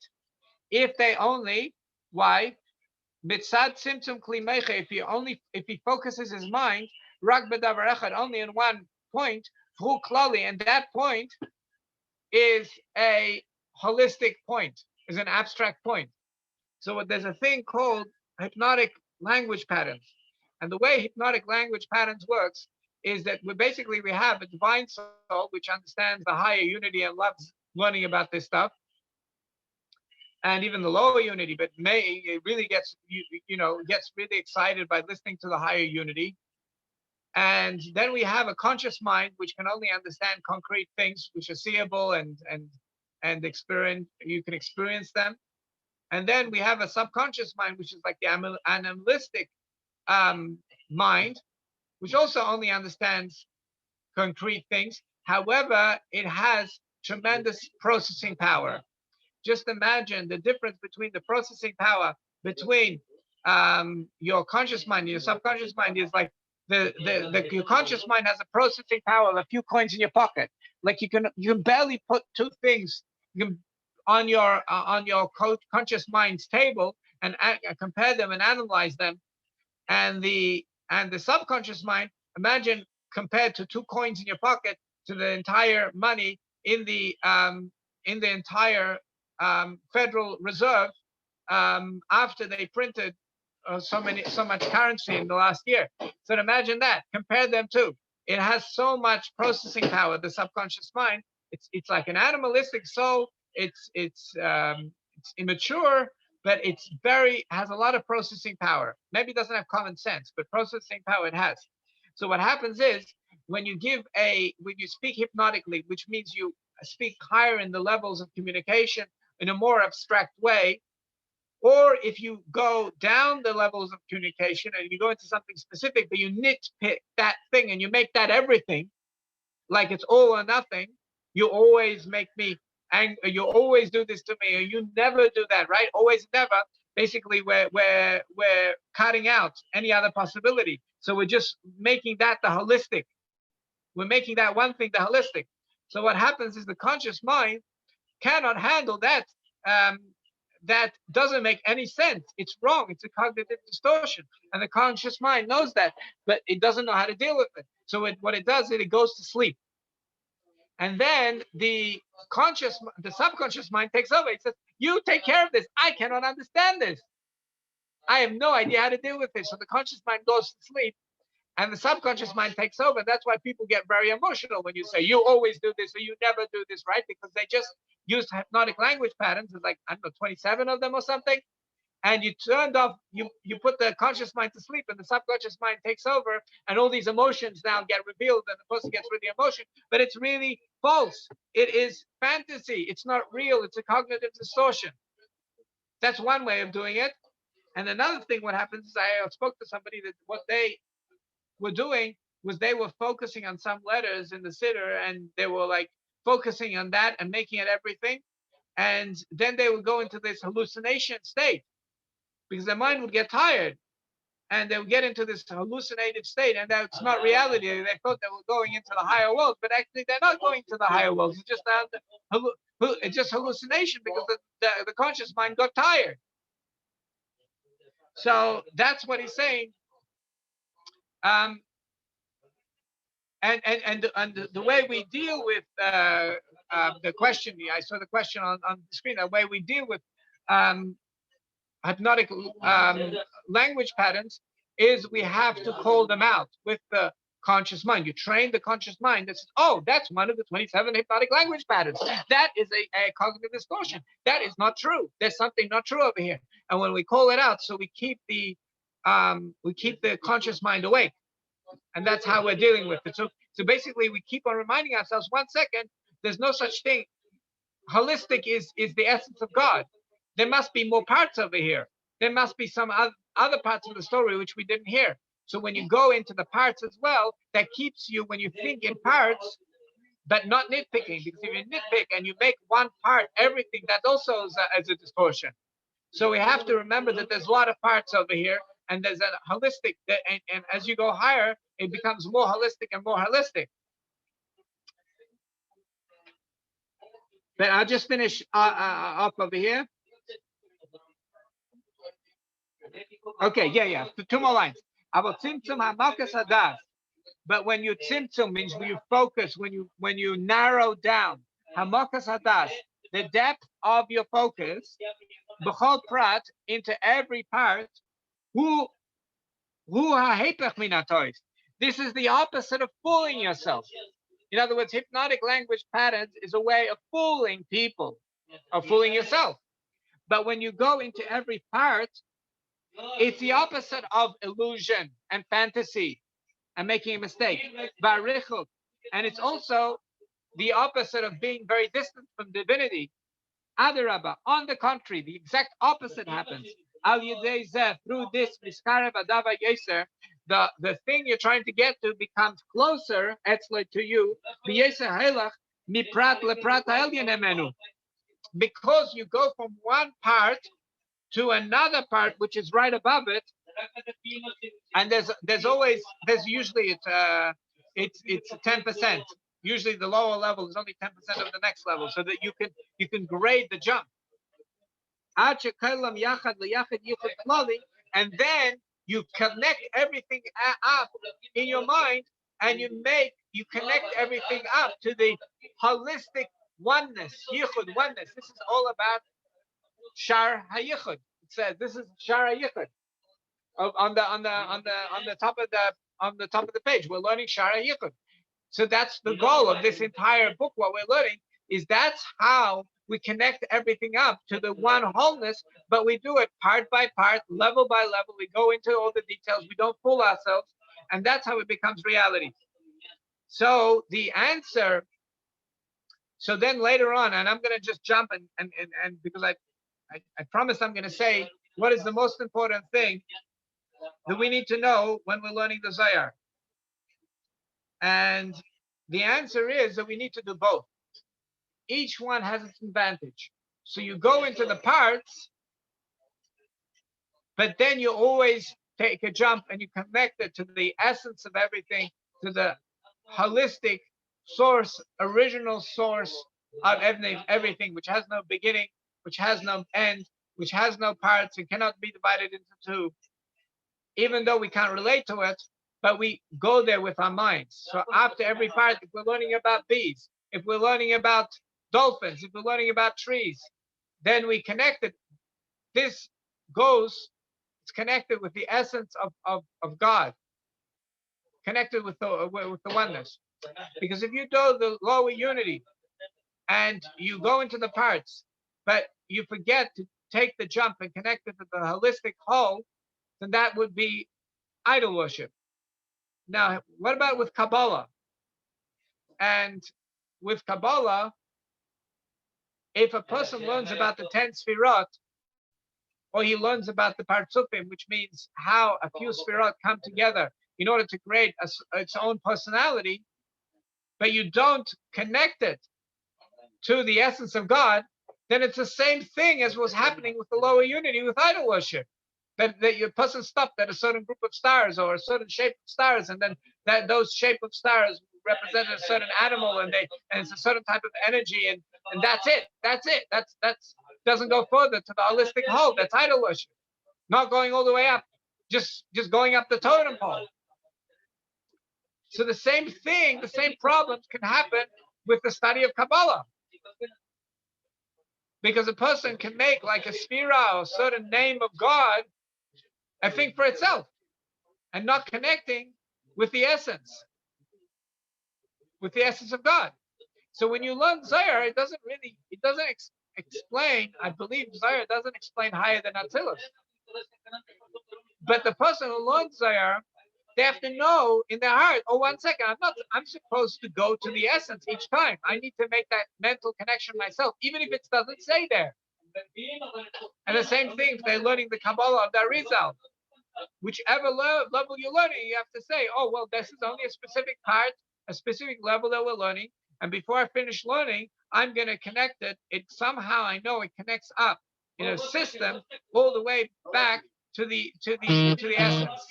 if they only, why? Mitzad symptom klimecha, if he focuses his mind, rak b'davar echad, only in one point, v'hu klali, and that point is a holistic point, is an abstract point. So there's a thing called hypnotic language patterns. And the way hypnotic language patterns works is that we have a divine soul which understands the higher unity and loves learning about this stuff, and even the lower unity, but it really gets gets really excited by listening to the higher unity. And then we have a conscious mind which can only understand concrete things which are seeable and experience, you can experience them. And then we have a subconscious mind, which is like the animalistic mind, which also only understands concrete things. However, it has tremendous processing power. Just imagine the difference between the processing power between your conscious mind and your subconscious mind is like your conscious mind has a processing power of a few coins in your pocket. Like you can barely put two things on your conscious mind's table and compare them and analyze them. And the subconscious mind, imagine compared to two coins in your pocket to the entire money in the entire Federal Reserve after they printed so much currency in the last year. So imagine that. Compare them two. It has so much processing power. The subconscious mind. It's like an animalistic soul. It's immature, but it's has a lot of processing power. Maybe it doesn't have common sense, but processing power it has. So what happens is when you speak hypnotically, which means you speak higher in the levels of communication in a more abstract way, or if you go down the levels of communication and you go into something specific, but you nitpick that thing and you make that everything, like it's all or nothing, you always make me angry, you always do this to me, or you never do that, right? Always, never. Basically, we're cutting out any other possibility. So we're just making that the holistic. We're making that one thing the holistic. So what happens is the conscious mind cannot handle that. That doesn't make any sense. It's wrong. It's a cognitive distortion. And the conscious mind knows that, but it doesn't know how to deal with it. So what it does is it goes to sleep. And then the subconscious mind takes over. It says, you take care of this. I cannot understand this. I have no idea how to deal with this. So the conscious mind goes to sleep and the subconscious mind takes over. That's why people get very emotional when you say, you always do this or you never do this, right? Because they just used hypnotic language patterns. There's like, I don't know, 27 of them or something. And you turned off, you put the conscious mind to sleep and the subconscious mind takes over and all these emotions now get revealed and the person gets rid of the emotion, but it's really false. It is fantasy. It's not real. It's a cognitive distortion. That's one way of doing it. And another thing, what happens is I spoke to somebody that what they were doing was they were focusing on some letters in the siddur and they were like focusing on that and making it everything. And then they would go into this hallucination state because their mind would get tired and they would get into this hallucinated state, and that's not reality. They thought they were going into the higher world, but actually they're not going to the higher worlds. It's just hallucination because the conscious mind got tired. So that's what he's saying. And the way we deal with the question, I saw the question on the screen. The way we deal with hypnotic language patterns is we have to call them out with the conscious mind. You train the conscious mind that says, oh, that's one of the 27 hypnotic language patterns. That is a cognitive distortion. That is not true. There's something not true over here. And when we call it out, so we keep the conscious mind awake. And that's how we're dealing with it. So basically we keep on reminding ourselves, 1 second, there's no such thing. Holistic is the essence of God. There must be more parts over here. There must be some other parts of the story which we didn't hear. So when you go into the parts as well, that keeps you, when you think in parts, but not nitpicking, because if you nitpick and you make one part everything, that also is a distortion. So we have to remember that there's a lot of parts over here, and there's a holistic, and as you go higher, it becomes more holistic and more holistic. But I'll just finish up over here. Okay, yeah. Two more lines. But when you tzimtzum means when you focus, when you narrow down, hamakas hadas, the depth of your focus, b'chol prat, into every part, hu ha'hepech min hatois. This is the opposite of fooling yourself. In other words, hypnotic language patterns is a way of fooling people, of fooling yourself. But when you go into every part, it's the opposite of illusion and fantasy and making a mistake. And it's also the opposite of being very distant from divinity. Adarabba, on the contrary, the exact opposite happens. Al through this the thing you're trying to get to becomes closer, to you, because you go from one part to another part, which is right above it, and there's usually it's 10%. Usually the lower level is only 10% of the next level, so that you can grade the jump. And then you connect everything up in your mind, and you connect everything up to the holistic oneness, yichud, oneness. This is all about Shar HaYichud. It says this is Shar HaYichud. On the top of the page, we're learning Shar HaYichud. So that's the goal of this entire book. What we're learning is that's how we connect everything up to the one wholeness, but we do it part by part, level by level. We go into all the details. We don't fool ourselves, and that's how it becomes reality. So the answer. So then later on, and I'm going to just jump and because I promise I'm going to say what is the most important thing that we need to know when we're learning the Zohar. And the answer is that we need to do both. Each one has its advantage. So you go into the parts, but then you always take a jump and you connect it to the essence of everything, to the holistic source, original source of everything, which has no beginning, which has no end, which has no parts, and cannot be divided into two. Even though we can't relate to it, but we go there with our minds. So after every part, if we're learning about bees, if we're learning about dolphins, if we're learning about trees, then we connect it. This it's connected with the essence of God, connected with the oneness. Because if you do the lower unity and you go into the parts, but you forget to take the jump and connect it to the holistic whole, then that would be idol worship. Now, what about with Kabbalah? And with Kabbalah, if a person learns about the 10 Sfirot, or he learns about the Partsufim, which means how a few Sfirot come together in order to create its own personality, but you don't connect it to the essence of God, then it's the same thing as was happening with the lower unity with idol worship. That your person stopped at a certain group of stars or a certain shape of stars, and then those shape of stars represent a certain animal, and it's a certain type of energy, and that's it. That doesn't go further to the holistic whole. That's idol worship. Not going all the way up, just going up the totem pole. So the same thing, the same problems can happen with the study of Kabbalah. Because a person can make like a sphera or a certain name of God a thing for itself and not connecting with the essence of God. So when you learn Zohar, it doesn't explain, I believe Zohar doesn't explain higher than Atzilus. But the person who learns Zohar, they have to know in their heart, oh, 1 second, I'm supposed to go to the essence each time. I need to make that mental connection myself, even if it doesn't say there. And the same thing, if they're learning the Kabbalah of the Arizal. Whichever level you're learning, you have to say, oh, well, this is only a specific part, a specific level that we're learning. And before I finish learning, I'm going to connect it. Somehow I know it connects up in a system all the way back to the essence.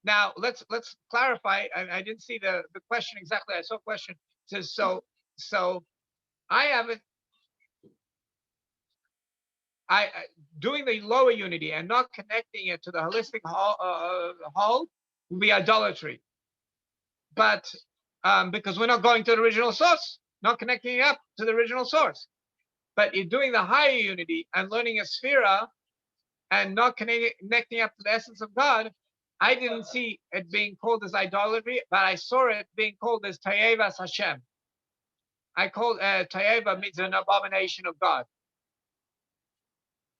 Now let's clarify. I didn't see the question exactly. I saw a question. So I haven't. Doing the lower unity and not connecting it to the holistic whole will be idolatry. But because we're not going to the original source, not connecting up to the original source. But in doing the higher unity and learning a sphera and not connecting up to the essence of God, I didn't see it being called as idolatry, but I saw it being called as Tayevas Hashem. I called Tayeva means an abomination of God.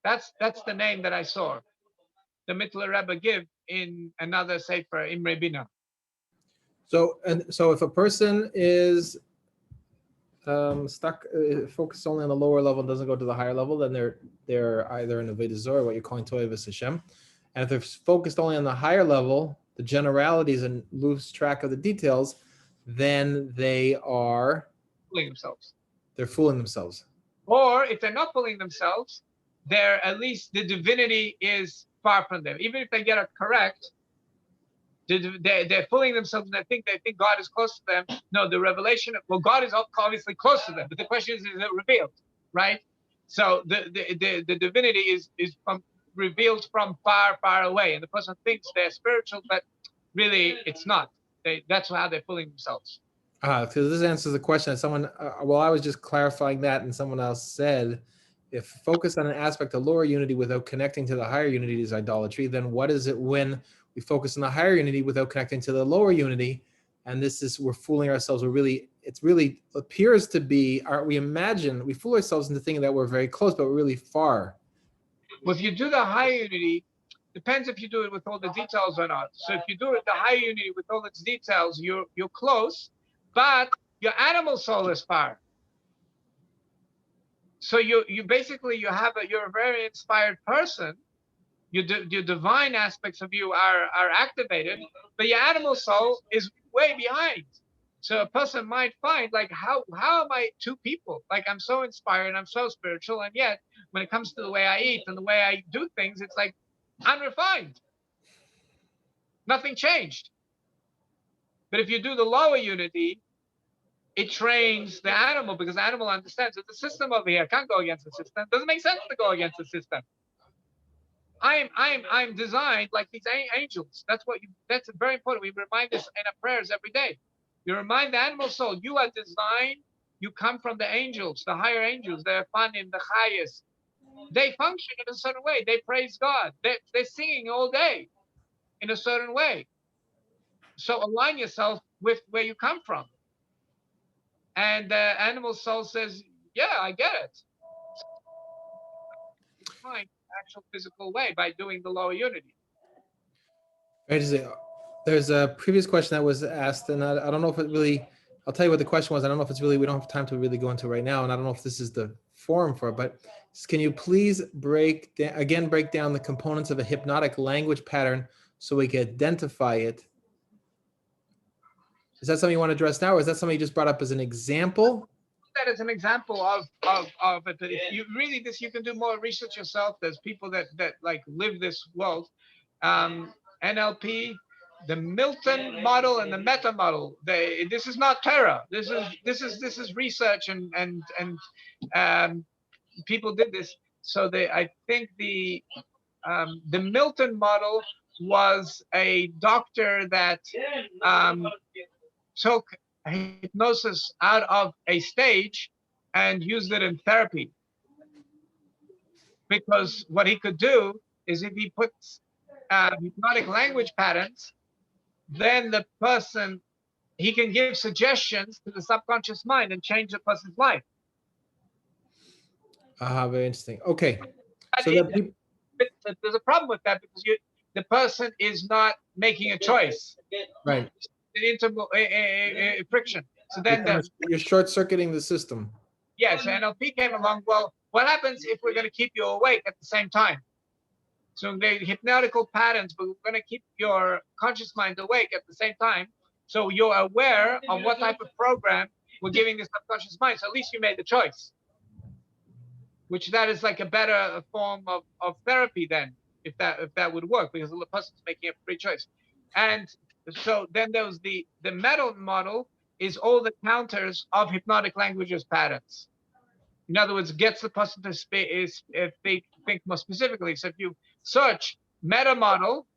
That's the name that I saw the Mittler Rebbe give in another sefer in Rebina. So if a person is stuck, focused only on the lower level and doesn't go to the higher level, then they're either in a Avodah Zorah, what you're calling Toevas Hashem. And if they're focused only on the higher level, the generalities, and lose track of the details, then they are fooling themselves. They're fooling themselves. Or if they're not fooling themselves, they're at least the divinity is far from them. Even if they get it correct, they're fooling themselves and they think God is close to them. No, the revelation, well, God is obviously close to them, but the question is it revealed, right? So the divinity is revealed from far away, and the person thinks they're spiritual, but really it's not. That's how they're fooling themselves. Because this answers the question that someone, well, I was just clarifying that, and someone else said, if focus on an aspect of lower unity without connecting to the higher unity is idolatry, then what is it when we focus on the higher unity without connecting to the lower unity? And this is, we're fooling ourselves. It's really appears to be, we fool ourselves into thinking that we're very close, but we're really far. Well, if you do the higher unity, depends if you do it with all the details or not. So if you do it the higher unity with all its details, you're close, but your animal soul is far. So you're a very inspired person. Your divine aspects of you are activated, but your animal soul is way behind. So a person might find, like, how am I two people? Like, I'm so inspired, I'm so spiritual, and yet when it comes to the way I eat and the way I do things, it's like unrefined. Nothing changed. But if you do the lower unity, it trains the animal, because the animal understands that the system over here can't go against the system. It doesn't make sense to go against the system. I'm designed like these angels. That's very important. We remind this in our prayers every day. You remind the animal soul, you are designed, you come from the angels, the higher angels, they're in the highest. They function in a certain way. They praise God. They're singing all day in a certain way. So align yourself with where you come from. And the animal soul says, yeah, I get it. Find actual physical way by doing the lower unity. There's a previous question that was asked, and I don't know if it really, I'll tell you what the question was. I don't know if it's really, we don't have time to really go into right now, and I don't know if this is the forum for it, but can you please break down the components of a hypnotic language pattern so we can identify it? Is that something you want to address now, or is that something you just brought up as an example? That is an example of it. But if you really you can do more research yourself. There's people that like live this world. NLP, the Milton model and the meta model. This is not terror. This is research and people did this. So I think the Milton model was a doctor that took hypnosis out of a stage and used it in therapy, because what he could do is, if he puts hypnotic language patterns, then the person, he can give suggestions to the subconscious mind and change the person's life. Very interesting. Okay. So there's a problem with that, because the person is not making a choice. Right. An friction. So then you're short-circuiting the system. Yes, NLP came along. Well, what happens if we're going to keep you awake at the same time? So the hypnotical patterns, but we're going to keep your conscious mind awake at the same time. So you're aware of what type of program we're giving the subconscious mind. So at least you made the choice. Which that is like a better form of therapy then, if that would work, because the person's making a free choice. And so then there was the meta model, is all the counters of hypnotic languages patterns. In other words, gets the person to think more specifically. So if you search meta model,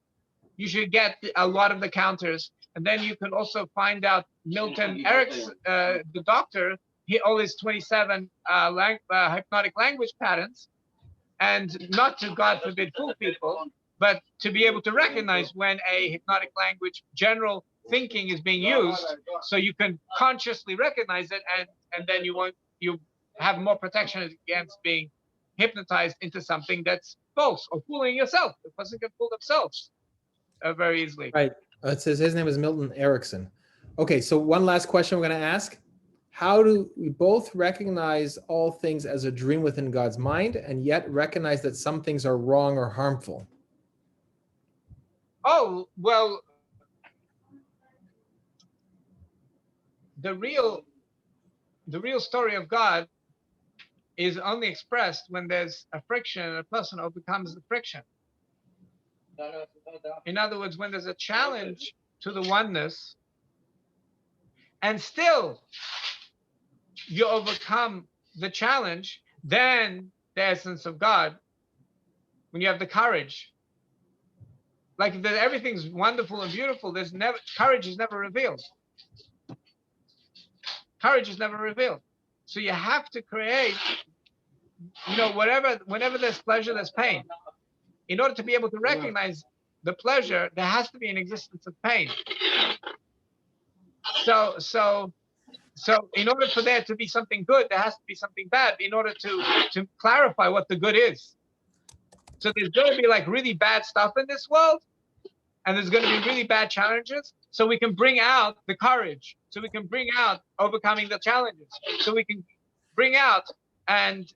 you should get a lot of the counters. And then you can also find out Milton Erickson, the doctor, he always 27 hypnotic language patterns. And not to, God forbid, fool people, but to be able to recognize when a hypnotic language general thinking is being used, so you can consciously recognize it, and then you have more protection against being hypnotized into something that's false or fooling yourself. The person can fool themselves very easily. Right. It says his name is Milton Erickson. Okay, so one last question we're going to ask. How do we both recognize all things as a dream within God's mind and yet recognize that some things are wrong or harmful? Oh, well, the real story of God is only expressed when there's a friction and a person overcomes the friction. In other words, when there's a challenge to the oneness and still you overcome the challenge, then the essence of God, when you have the courage, like if everything's wonderful and beautiful, courage is never revealed. Courage is never revealed. So you have to create, whenever there's pleasure, there's pain. In order to be able to recognize the pleasure, there has to be an existence of pain. So in order for there to be something good, there has to be something bad in order to clarify what the good is. So there's going to be like really bad stuff in this world, and there's going to be really bad challenges. So we can bring out the courage. So we can bring out overcoming the challenges. So we can bring out and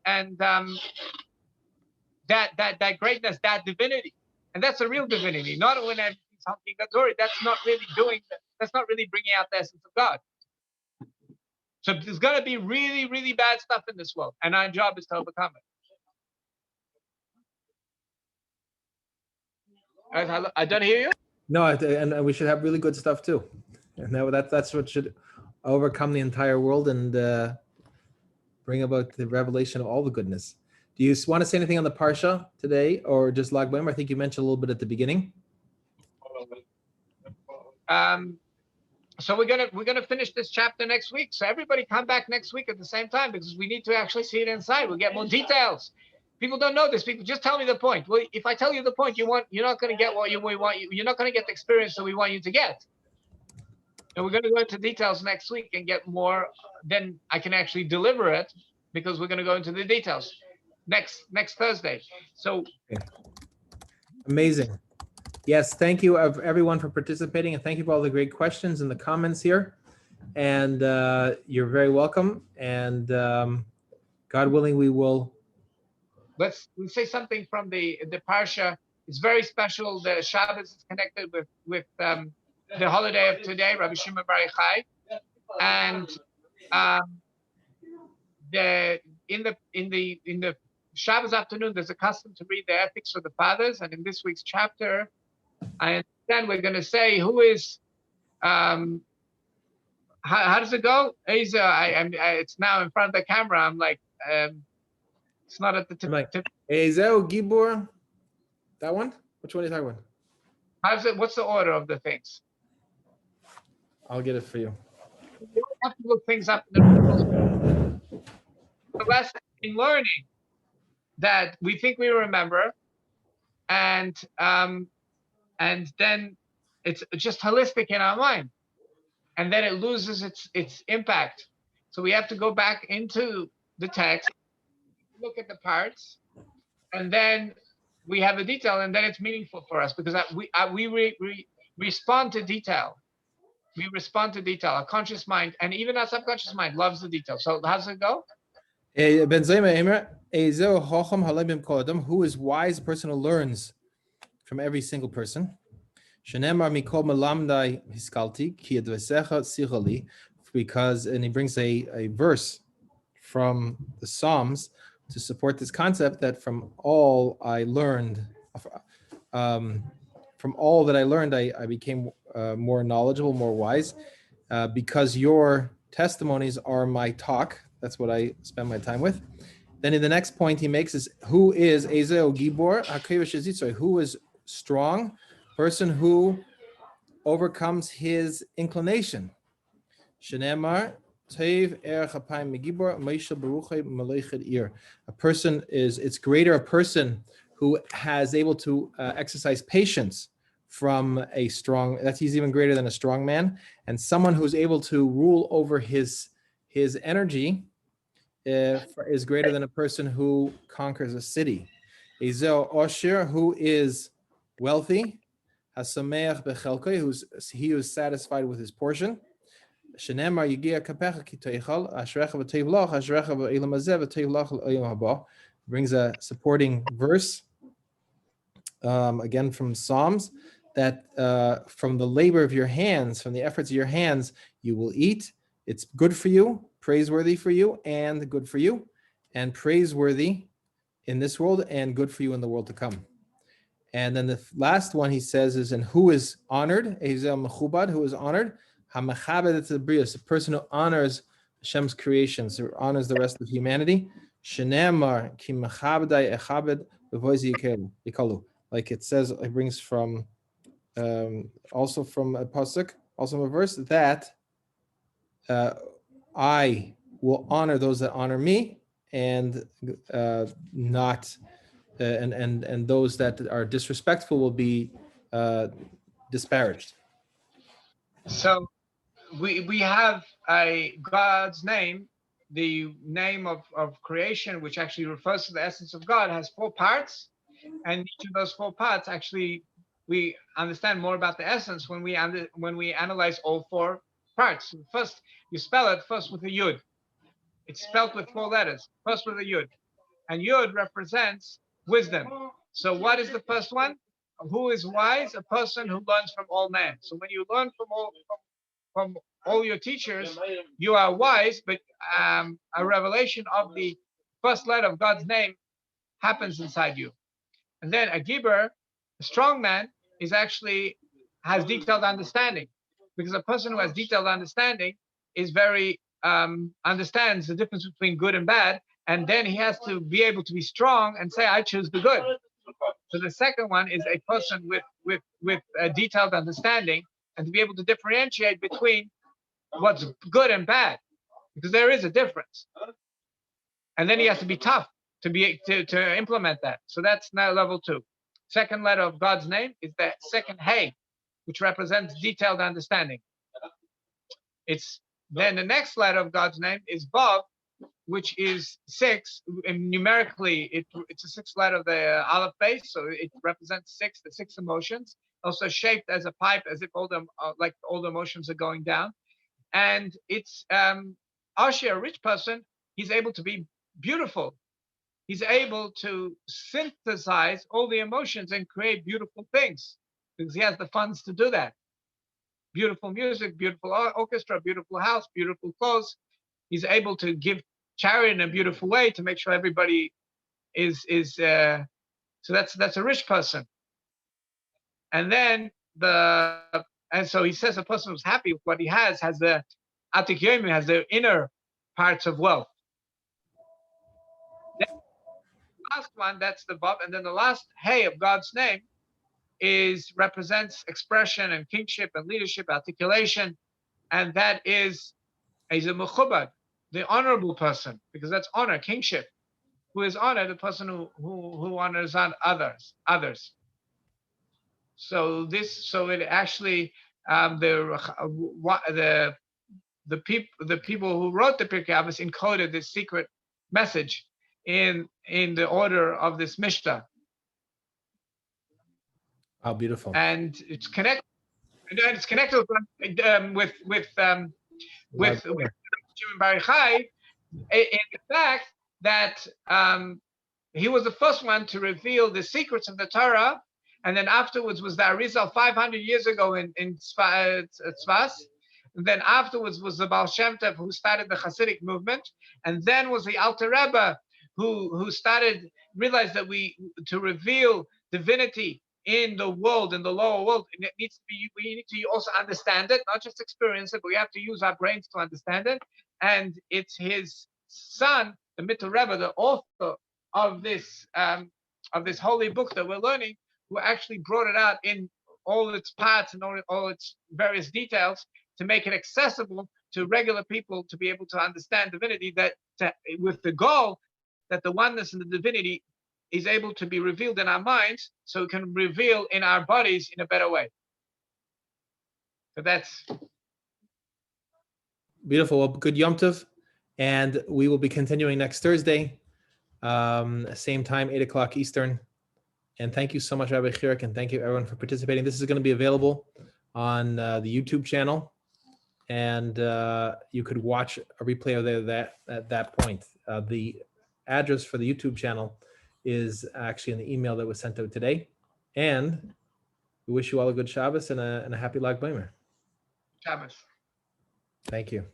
that greatness, that divinity, and that's a real divinity. Not when everything's hunky dory. That's not really bringing out the essence of God. So there's going to be really, really bad stuff in this world, and our job is to overcome it. I don't hear you. No, and we should have really good stuff too. And that's what should overcome the entire world and bring about the revelation of all the goodness. Do you want to say anything on the Parsha today, or just Lag BaOmer? I think you mentioned a little bit at the beginning. So we're gonna finish this chapter next week. So everybody come back next week at the same time, because we need to actually see it inside. We'll get more details. People don't know this. People just tell me the point. Well, if I tell you the point you want, you're not going to get what we want. You're not going to get the experience that we want you to get. And we're going to go into details next week and get more. Then I can actually deliver it, because we're going to go into the details next Thursday. So amazing. Yes, thank you everyone for participating, and thank you for all the great questions and the comments here. And you're very welcome. And God willing, we will. Let's say something from the Parsha. It's very special. The Shabbos is connected with the holiday of today, Rabbi Shimon Bar Yochai, and in the Shabbos afternoon, there's a custom to read the ethics of the fathers, and in this week's chapter, I understand we're going to say who is. How does it go? It's now in front of the camera. I'm like. It's not at the tip. Ezeu Gibor, that one? Which one are you talking about? How's it? What's the order of the things? I'll get it for you. You don't have to look things up in the rules. The lesson in learning that we think we remember, and then it's just holistic in our mind, and then it loses its impact. So we have to go back into the text, look at the parts, and then we have the detail, and then it's meaningful for us, because we respond to detail. We respond to detail. Our conscious mind and even our subconscious mind loves the detail. So how does it go? Who is wise? A person who learns from every single person. Because, and he brings a verse from the Psalms to support this concept that from all I learned, I became more knowledgeable, more wise. because your testimonies are my talk. That's what I spend my time with. Then in the next point he makes is, who is Ezeo Gibor HaKadosh Yitzray? Who is strong? Person who overcomes his inclination. Shenemar Teiv Er Chapayim Megibor Meisha Baruchai Melechet Ir. A person is, it's greater a person who has able to exercise patience from a strong, that he's even greater than a strong man, and someone who's able to rule over his energy is greater than a person who conquers a city. Ezel Osher, who is wealthy, Hasameach Bechelkei, he who is satisfied with his portion. Shenemar Yigia Kapecha Ki Teichal, Ashrecha V'Teivlach, Ashrecha V'Elam Hazeh V'Teivlach L'Elam Haba. Brings a supporting verse, again from Psalms, that from the labor of your hands, from the efforts of your hands, you will eat. It's good for you, praiseworthy for you, and good for you, and praiseworthy in this world, and good for you in the world to come. And then the last one he says is, and who is honored? Ezel Mechubad, who is honored? Hamachabed Etzbrius, a person who honors Hashem's creations, who honors the rest of humanity. Shenemar Ki Machabedai Echabed B'Voizi Yikalu. Like it says, it brings from also from a pasuk, also a verse, that I will honor those that honor me, and not and those that are disrespectful will be disparaged. So we have a God's name, the name of creation, which actually refers to the essence of God, has 4 parts, and each of those 4 parts actually we understand more about the essence when we analyze all 4 parts. First, you spell it first with a yud. It's spelled with 4 letters. First with a yud, and yud represents wisdom. So what is the first one? Who is wise? A person who learns from all men. So when you learn from all your teachers, you are wise, but a revelation of the first letter of God's name happens inside you. And then a giber, a strong man, is actually has detailed understanding, because a person who has detailed understanding is very understands the difference between good and bad, and then he has to be able to be strong and say, I choose the good. So the second one is a person with a detailed understanding, and to be able to differentiate between what's good and bad, because there is a difference. And then he has to be tough to implement that. So that's now level 2. Second letter of God's name is the second Hey, which represents detailed understanding. It's then the next letter of God's name is Vav, which is 6. And numerically, it's a 6th letter of the Aleph base, so it represents 6, the 6 emotions. Also shaped as a pipe, as if all the emotions are going down. And it's Asher, a rich person, he's able to be beautiful. He's able to synthesize all the emotions and create beautiful things, because he has the funds to do that. Beautiful music, beautiful orchestra, beautiful house, beautiful clothes. He's able to give charity in a beautiful way to make sure everybody is so that's a rich person. And then so he says a person who's happy with what he has the Atik Yomi, has the inner parts of wealth. Then the last one, that's the Vav, and then the last Hey of God's name represents expression and kingship and leadership, articulation, and that is a mechubad, the honorable person, because that's honor, kingship. Who is honored? The person who honors on others. So it actually the people who wrote the Pirkei Avos encoded this secret message in the order of this Mishnah. How beautiful! And it's connected. And it's connected with Shimon Bar Yochai in the fact that he was the first one to reveal the secrets of the Torah, and then afterwards was the Arizal 500 years ago in Tzfas. And then afterwards was the Baal Shem Tov, who started the Hasidic movement, and then was the Alter Rebbe who realized that to reveal divinity in the world, in the lower world, and it needs to be, we need to also understand it, not just experience it, but we have to use our brains to understand it. And it's his son, the Mitter Rebbe, the author of this holy book that we're learning, who actually brought it out in all its parts and all its various details to make it accessible to regular people to be able to understand divinity, with the goal that the oneness and the divinity is able to be revealed in our minds, so it can reveal in our bodies in a better way. So that's beautiful. Well, good Yom Tov, and we will be continuing next Thursday, same time, 8 o'clock Eastern. And thank you so much, Rabbi Chirik, and thank you everyone for participating. This is going to be available on the YouTube channel, and you could watch a replay of that at that point. The address for the YouTube channel is actually in the email that was sent out today. And we wish you all a good Shabbos and a happy Lag B'Omer. Shabbos. Thank you.